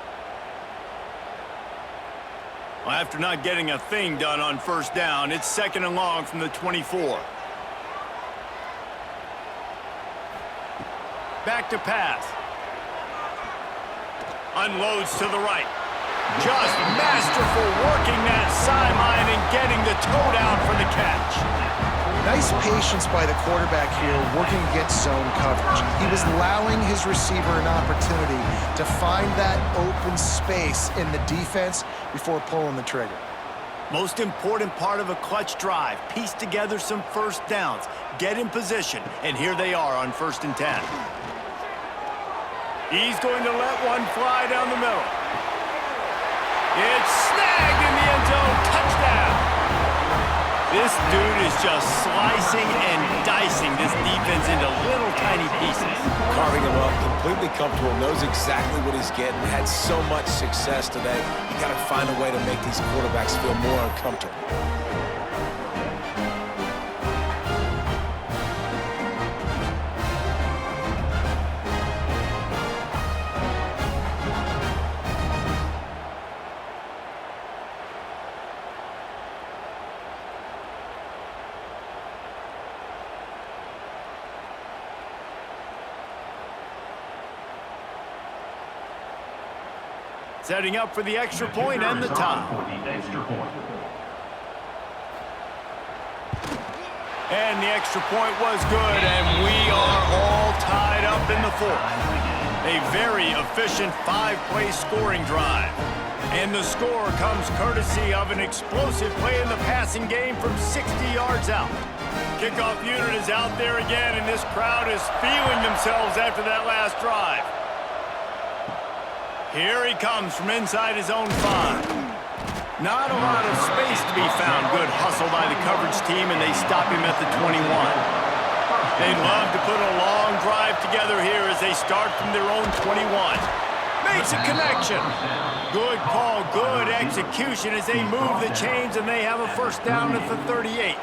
Well, after not getting a thing done on first down, it's second and long from the 24. Back to pass. Unloads to the right. Just masterful working that sideline and getting the toe down for the catch. Nice patience by the quarterback here working against zone coverage. He was allowing his receiver an opportunity to find that open space in the defense before pulling the trigger. Most important part of a clutch drive, piece together some first downs, get in position, and here they are on 1st and 10. He's going to let one fly down the middle. It's snagged in the end zone. Touchdown. This dude is just slicing and dicing this defense into little tiny pieces. Carving him up, completely comfortable, knows exactly what he's getting, had so much success today. You got to find a way to make these quarterbacks feel more uncomfortable. Setting up for the extra point and the tie. And the extra point was good, and we are all tied up in the 4th. A very efficient 5-play scoring drive. And the score comes courtesy of an explosive play in the passing game from 60 yards out. Kickoff unit is out there again, and this crowd is feeling themselves after that last drive. Here he comes from inside his own 5. Not a lot of space to be found. Good hustle by the coverage team, and they stop him at the 21. They love to put a long drive together here as they start from their own 21. Makes a connection. Good call, good execution as they move the chains, and they have a first down at the 38.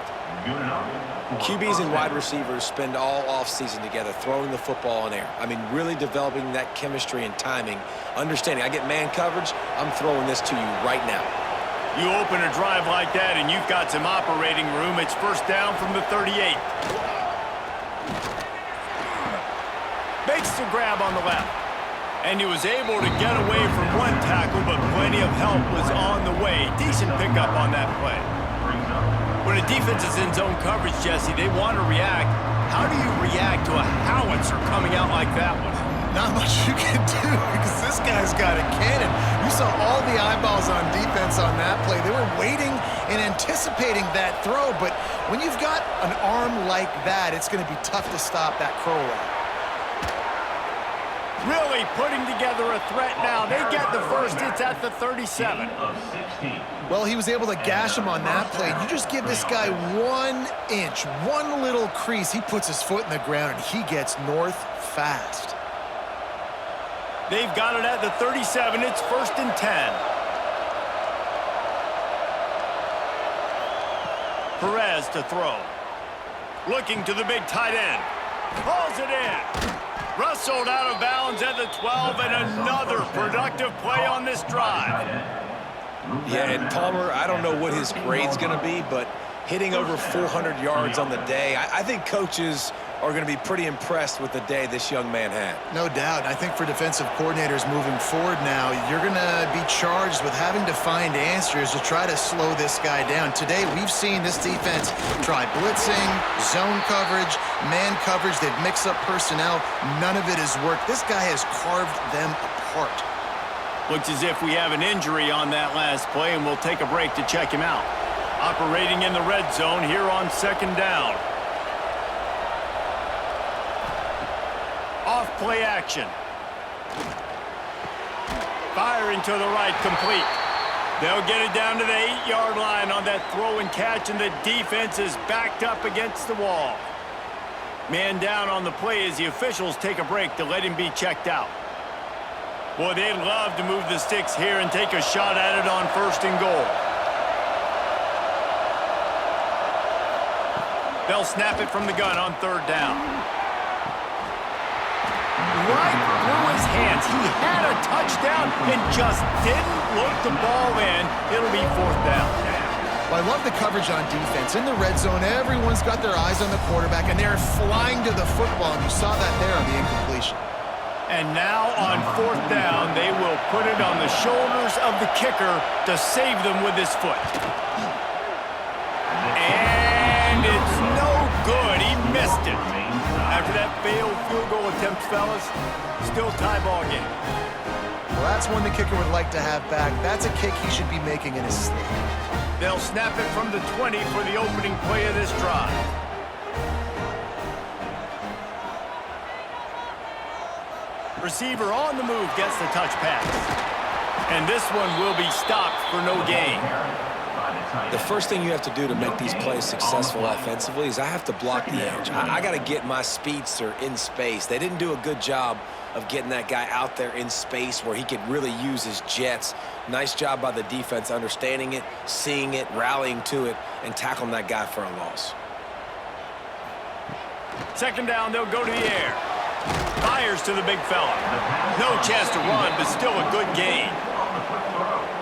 QBs and wide receivers spend all offseason together throwing the football in air. I mean, really developing that chemistry and timing. Understanding, I get man coverage, I'm throwing this to you right now. You open a drive like that and you've got some operating room. It's first down from the 38. Makes the grab on the left. And he was able to get away from one tackle, but plenty of help was on the way. Decent pickup on that play. When a defense is in zone coverage, Jesse, they want to react. How do you react to a howitzer coming out like that one? Not much you can do because this guy's got a cannon. You saw all the eyeballs on defense on that play. They were waiting and anticipating that throw, but when you've got an arm like that, it's going to be tough to stop that crow route. Really putting together a threat now. They get the first. It's at the 37. Well, he was able to gash him on that play. You just give this guy 1 inch, one little crease. He puts his foot in the ground, and he gets north fast. They've got it at the 37. It's 1st and 10. Perez to throw. Looking to the big tight end. Pulls it in. Rustled out of bounds at the 12, and another productive play on this drive. Yeah, and Palmer, I don't know what his grade's going to be, but hitting over 400 yards on the day. I think coaches are going to be pretty impressed with the day this young man had. No doubt. I think for defensive coordinators moving forward now, you're going to be charged with having to find answers to try to slow this guy down. Today, we've seen this defense try blitzing, zone coverage, man coverage. They've mixed up personnel. None of it has worked. This guy has carved them apart. Looks as if we have an injury on that last play, and we'll take a break to check him out. Operating in the red zone here on 2nd down. Off play action. Firing to the right, complete. They'll get it down to the 8-yard line on that throw and catch, and the defense is backed up against the wall. Man down on the play as the officials take a break to let him be checked out. Boy, they'd love to move the sticks here and take a shot at it on 1st and goal. They'll snap it from the gun on 3rd down. Right through his hands. He had a touchdown and just didn't look the ball in. It'll be 4th down. Well, I love the coverage on defense. In the red zone, everyone's got their eyes on the quarterback, and they're flying to the football, and you saw that there on the incompletion. And now on 4th down, they will put it on the shoulders of the kicker to save them with his foot. And it's no good. He missed it. After that failed field goal attempt, fellas, still tie ball game. Well, that's one the kicker would like to have back. That's a kick he should be making in his sleep. They'll snap it from the 20 for the opening play of this drive. Receiver on the move gets the touch pass. And this one will be stopped for no gain. The first thing you have to do to make these plays successful offensively is I have to block the edge. I got to get my speedster in space. They didn't do a good job of getting that guy out there in space where he could really use his jets. Nice job by the defense understanding it, seeing it, rallying to it, and tackling that guy for a loss. 2nd down, they'll go to the air. Fires to the big fella. No chance to run, but still a good gain.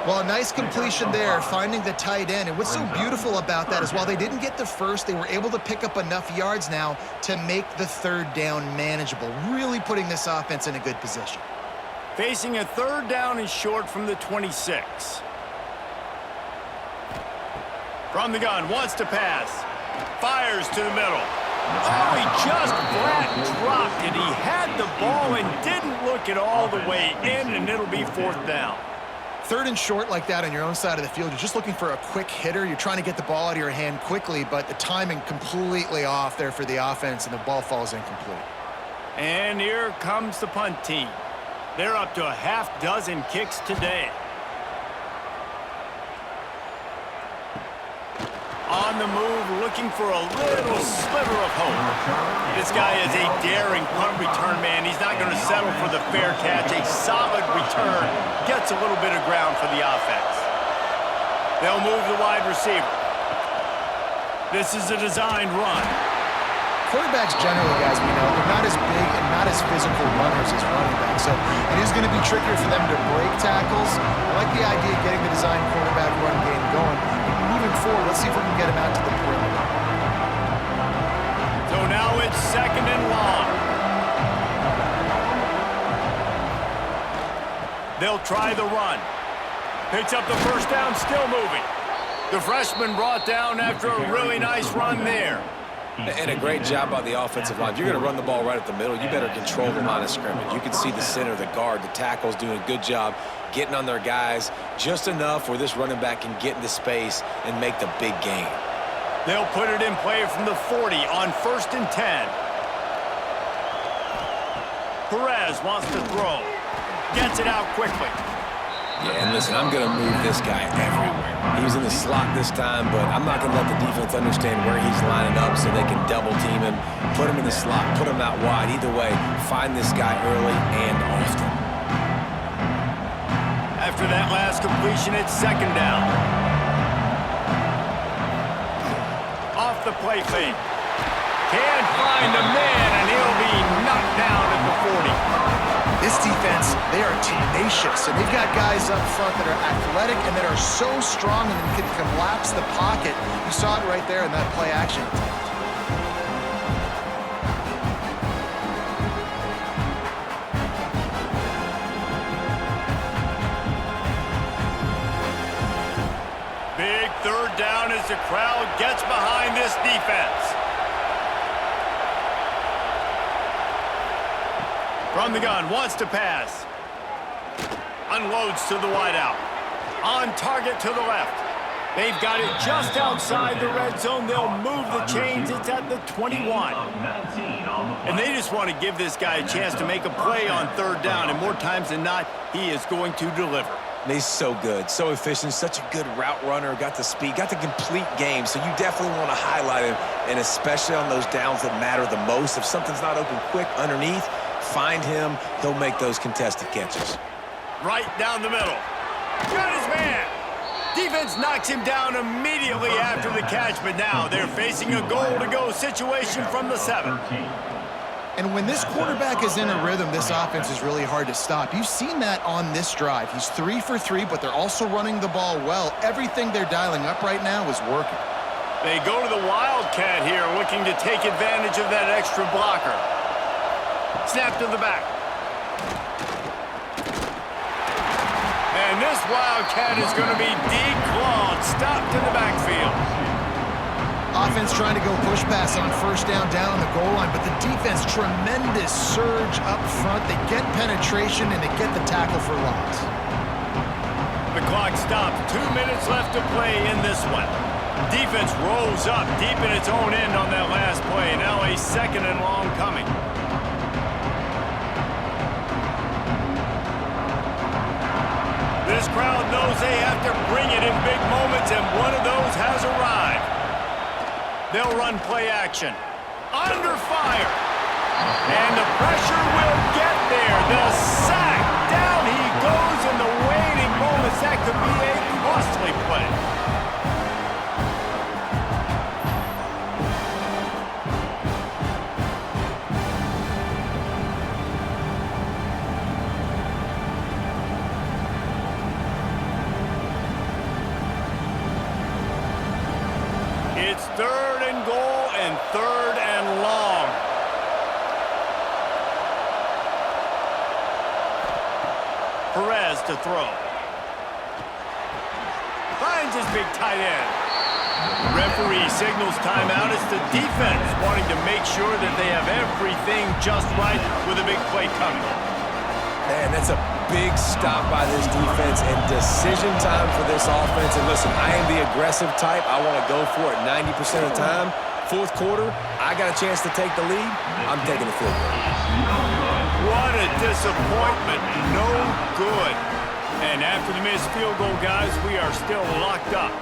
Well, a nice completion there, finding the tight end. And what's so beautiful about that is while they didn't get the first, they were able to pick up enough yards now to make the 3rd down manageable, really putting this offense in a good position. Facing a 3rd down and short from the 26. From the gun, wants to pass. Fires to the middle. Oh, he just flat dropped it. He had the ball and didn't look it all the way in, and it'll be 4th down. 3rd and short like that on your own side of the field, you're just looking for a quick hitter. You're trying to get the ball out of your hand quickly, but the timing completely off there for the offense, and the ball falls incomplete. And here comes the punt team. They're up to a half-dozen kicks today. On the move, looking for a little sliver of hope. This guy is a daring punt return man. He's not going to settle for the fair catch. A solid return gets a little bit of ground for the offense. They'll move the wide receiver. This is a designed run. Quarterbacks generally, guys, we know, they're not as big and not as physical runners as running backs, so it is going to be trickier for them to break tackles. I like the idea of getting the designed quarterback run game going. Moving forward, let's see if we can get him out to the perimeter. So now it's 2nd and long. They'll try the run. Picks up the 1st down, still moving. The freshman brought down after a really nice run there. And a great job by the offensive line. If you're going to run the ball right at the middle, you better control the line of scrimmage. You can see the center, the guard, the tackles doing a good job getting on their guys just enough where this running back can get into space and make the big gain. They'll put it in play from the 40 on 1st and 10. Perez wants to throw. Gets it out quickly. Yeah, and listen, I'm going to move this guy everywhere. He was in the slot this time, but I'm not going to let the defense understand where he's lining up so they can double team him, put him in the slot, put him out wide. Either way, find this guy early and often. After that last completion, it's 2nd down. Off the play fake. Can't find a man, and he'll be knocked down at the 40. This defense, they are tenacious. vicious. And they've got guys up front that are athletic and that are so strong and can collapse the pocket. You saw it right there in that play action attempt. Big third down as the crowd gets behind this defense. From the gun, wants to pass. Unloads to the wideout. On target to the left. They've got it just outside the red zone. They'll move the chains. It's at the 21. And they just want to give this guy a chance to make a play on third down. And more times than not, he is going to deliver. He's so good, so efficient, such a good route runner, got the speed, got the complete game, so you definitely want to highlight him, and especially on those downs that matter the most. If something's not open quick underneath, find him, he'll make those contested catches. Right down the middle. Got his man. Defense knocks him down immediately after the catch, but now they're facing a goal-to-go situation from the 7. And when this quarterback is in a rhythm, this offense is really hard to stop. You've seen that on this drive. He's 3 for 3, but they're also running the ball well. Everything they're dialing up right now is working. They go to the Wildcat here, looking to take advantage of that extra blocker. Snap to the back. And this Wildcat is going to be declawed, stopped in the backfield. Offense trying to go push pass on first down on the goal line, but the defense, tremendous surge up front. They get penetration and they get the tackle for loss. The clock stops. 2 minutes left to play in this one. Defense rolls up deep in its own end on that last play. Now a 2nd and long coming. This crowd knows they have to bring it in big moments, and one of those has arrived. They'll run play action. Under fire. And the pressure will get there. The sack. Down he goes in the waiting moments. That could be a costly play. It's 3rd and goal and 3rd and long. Perez to throw. Finds his big tight end. Referee signals timeout. It's the defense wanting to make sure that they have everything just right with a big play coming. Man, that's a big stop by this defense and decision time for this offense. And listen, I am the aggressive type. I want to go for it 90% of the time. 4th quarter, I got a chance to take the lead. I'm taking the field goal. What a disappointment. No good. And after the missed field goal, guys, we are still locked up.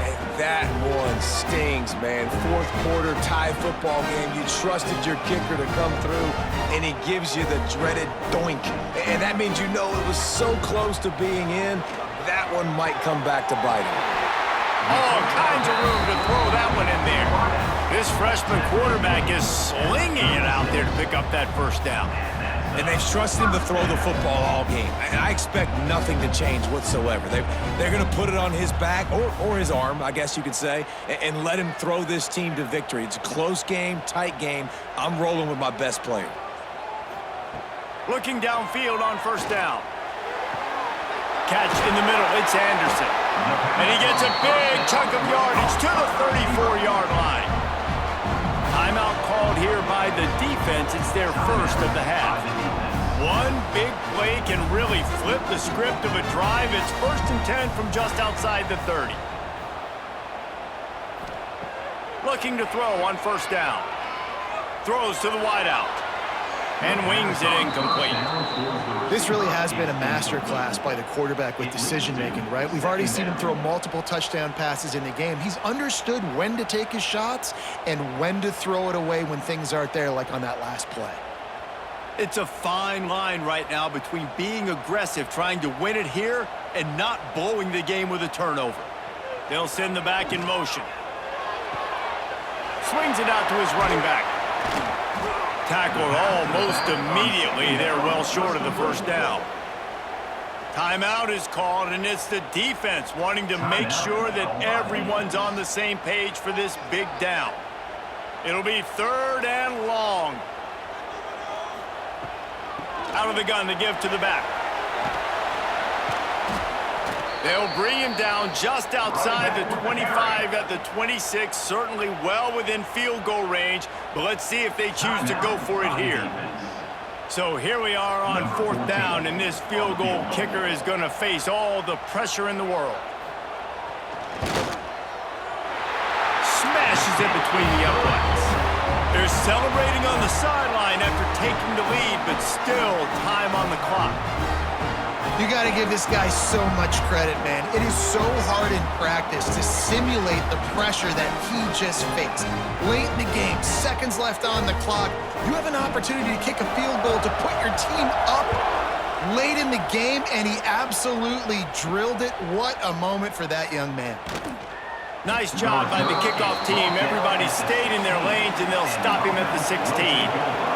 And that one stings, man. 4th quarter tie football game. You trusted your kicker to come through, and he gives you the dreaded doink. And that means you know it was so close to being in, that one might come back to bite him. All kinds of room to throw that one in there. This freshman quarterback is slinging it out there to pick up that first down. And they've trusted him to throw the football all game. And I expect nothing to change whatsoever. They're going to put it on his back, or his arm, I guess you could say, and let him throw this team to victory. It's a close game, tight game. I'm rolling with my best player. Looking downfield on first down. Catch in the middle, it's Anderson. And he gets a big chunk of yardage to the 34-yard line. Timeout called here by the defense. It's their first of the half. One big play can really flip the script of a drive. It's 1st and 10 from just outside the 30. Looking to throw on first down. Throws to the wideout. And wings it incomplete. This really has been a masterclass by the quarterback with decision-making, right? We've already seen him throw multiple touchdown passes in the game. He's understood when to take his shots and when to throw it away when things aren't there, like on that last play. It's a fine line right now between being aggressive, trying to win it here, and not blowing the game with a turnover. They'll send the back in motion. Swings it out to his running back. Tackled almost immediately. They're well short of the first down. Timeout is called, and it's the defense wanting to make sure that everyone's on the same page for this big down. It'll be 3rd and long. Out of the gun to give to the back. They'll bring him down just outside the 25 at the 26, certainly well within field goal range, but let's see if they choose to go for it here. So here we are on 4th down, and this field goal kicker is going to face all the pressure in the world. Smashes it between the uprights. They're celebrating on the sideline after taking the lead, but still time on the clock. You got to give this guy so much credit, man. It is so hard in practice to simulate the pressure that he just faced. Late in the game, seconds left on the clock, you have an opportunity to kick a field goal to put your team up late in the game, and he absolutely drilled it. What a moment for that young man. Nice job by the kickoff team. Everybody stayed in their lanes, and they'll stop him at the 16.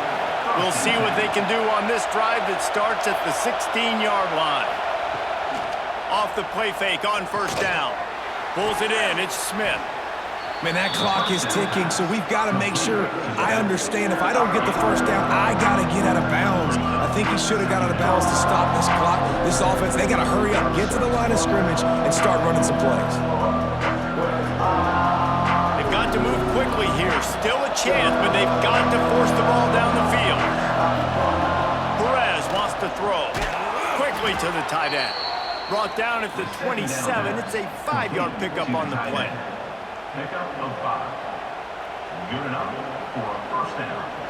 We'll see what they can do on this drive that starts at the 16-yard line. Off the play fake on 1st down. Pulls it in. It's Smith. Man, that clock is ticking, so we've got to make sure I understand if I don't get the 1st down, I got to get out of bounds. I think he should have got out of bounds to stop this clock. This offense, they got to hurry up, get to the line of scrimmage, and start running some plays. They've got to move quickly here. Still a chance, but they've got to force the ball down the field. Perez wants to throw. Quickly to the tight end. Brought down at the 27. It's a 5-yard pickup on the play. Pickup of 5. Good enough for a 1st down.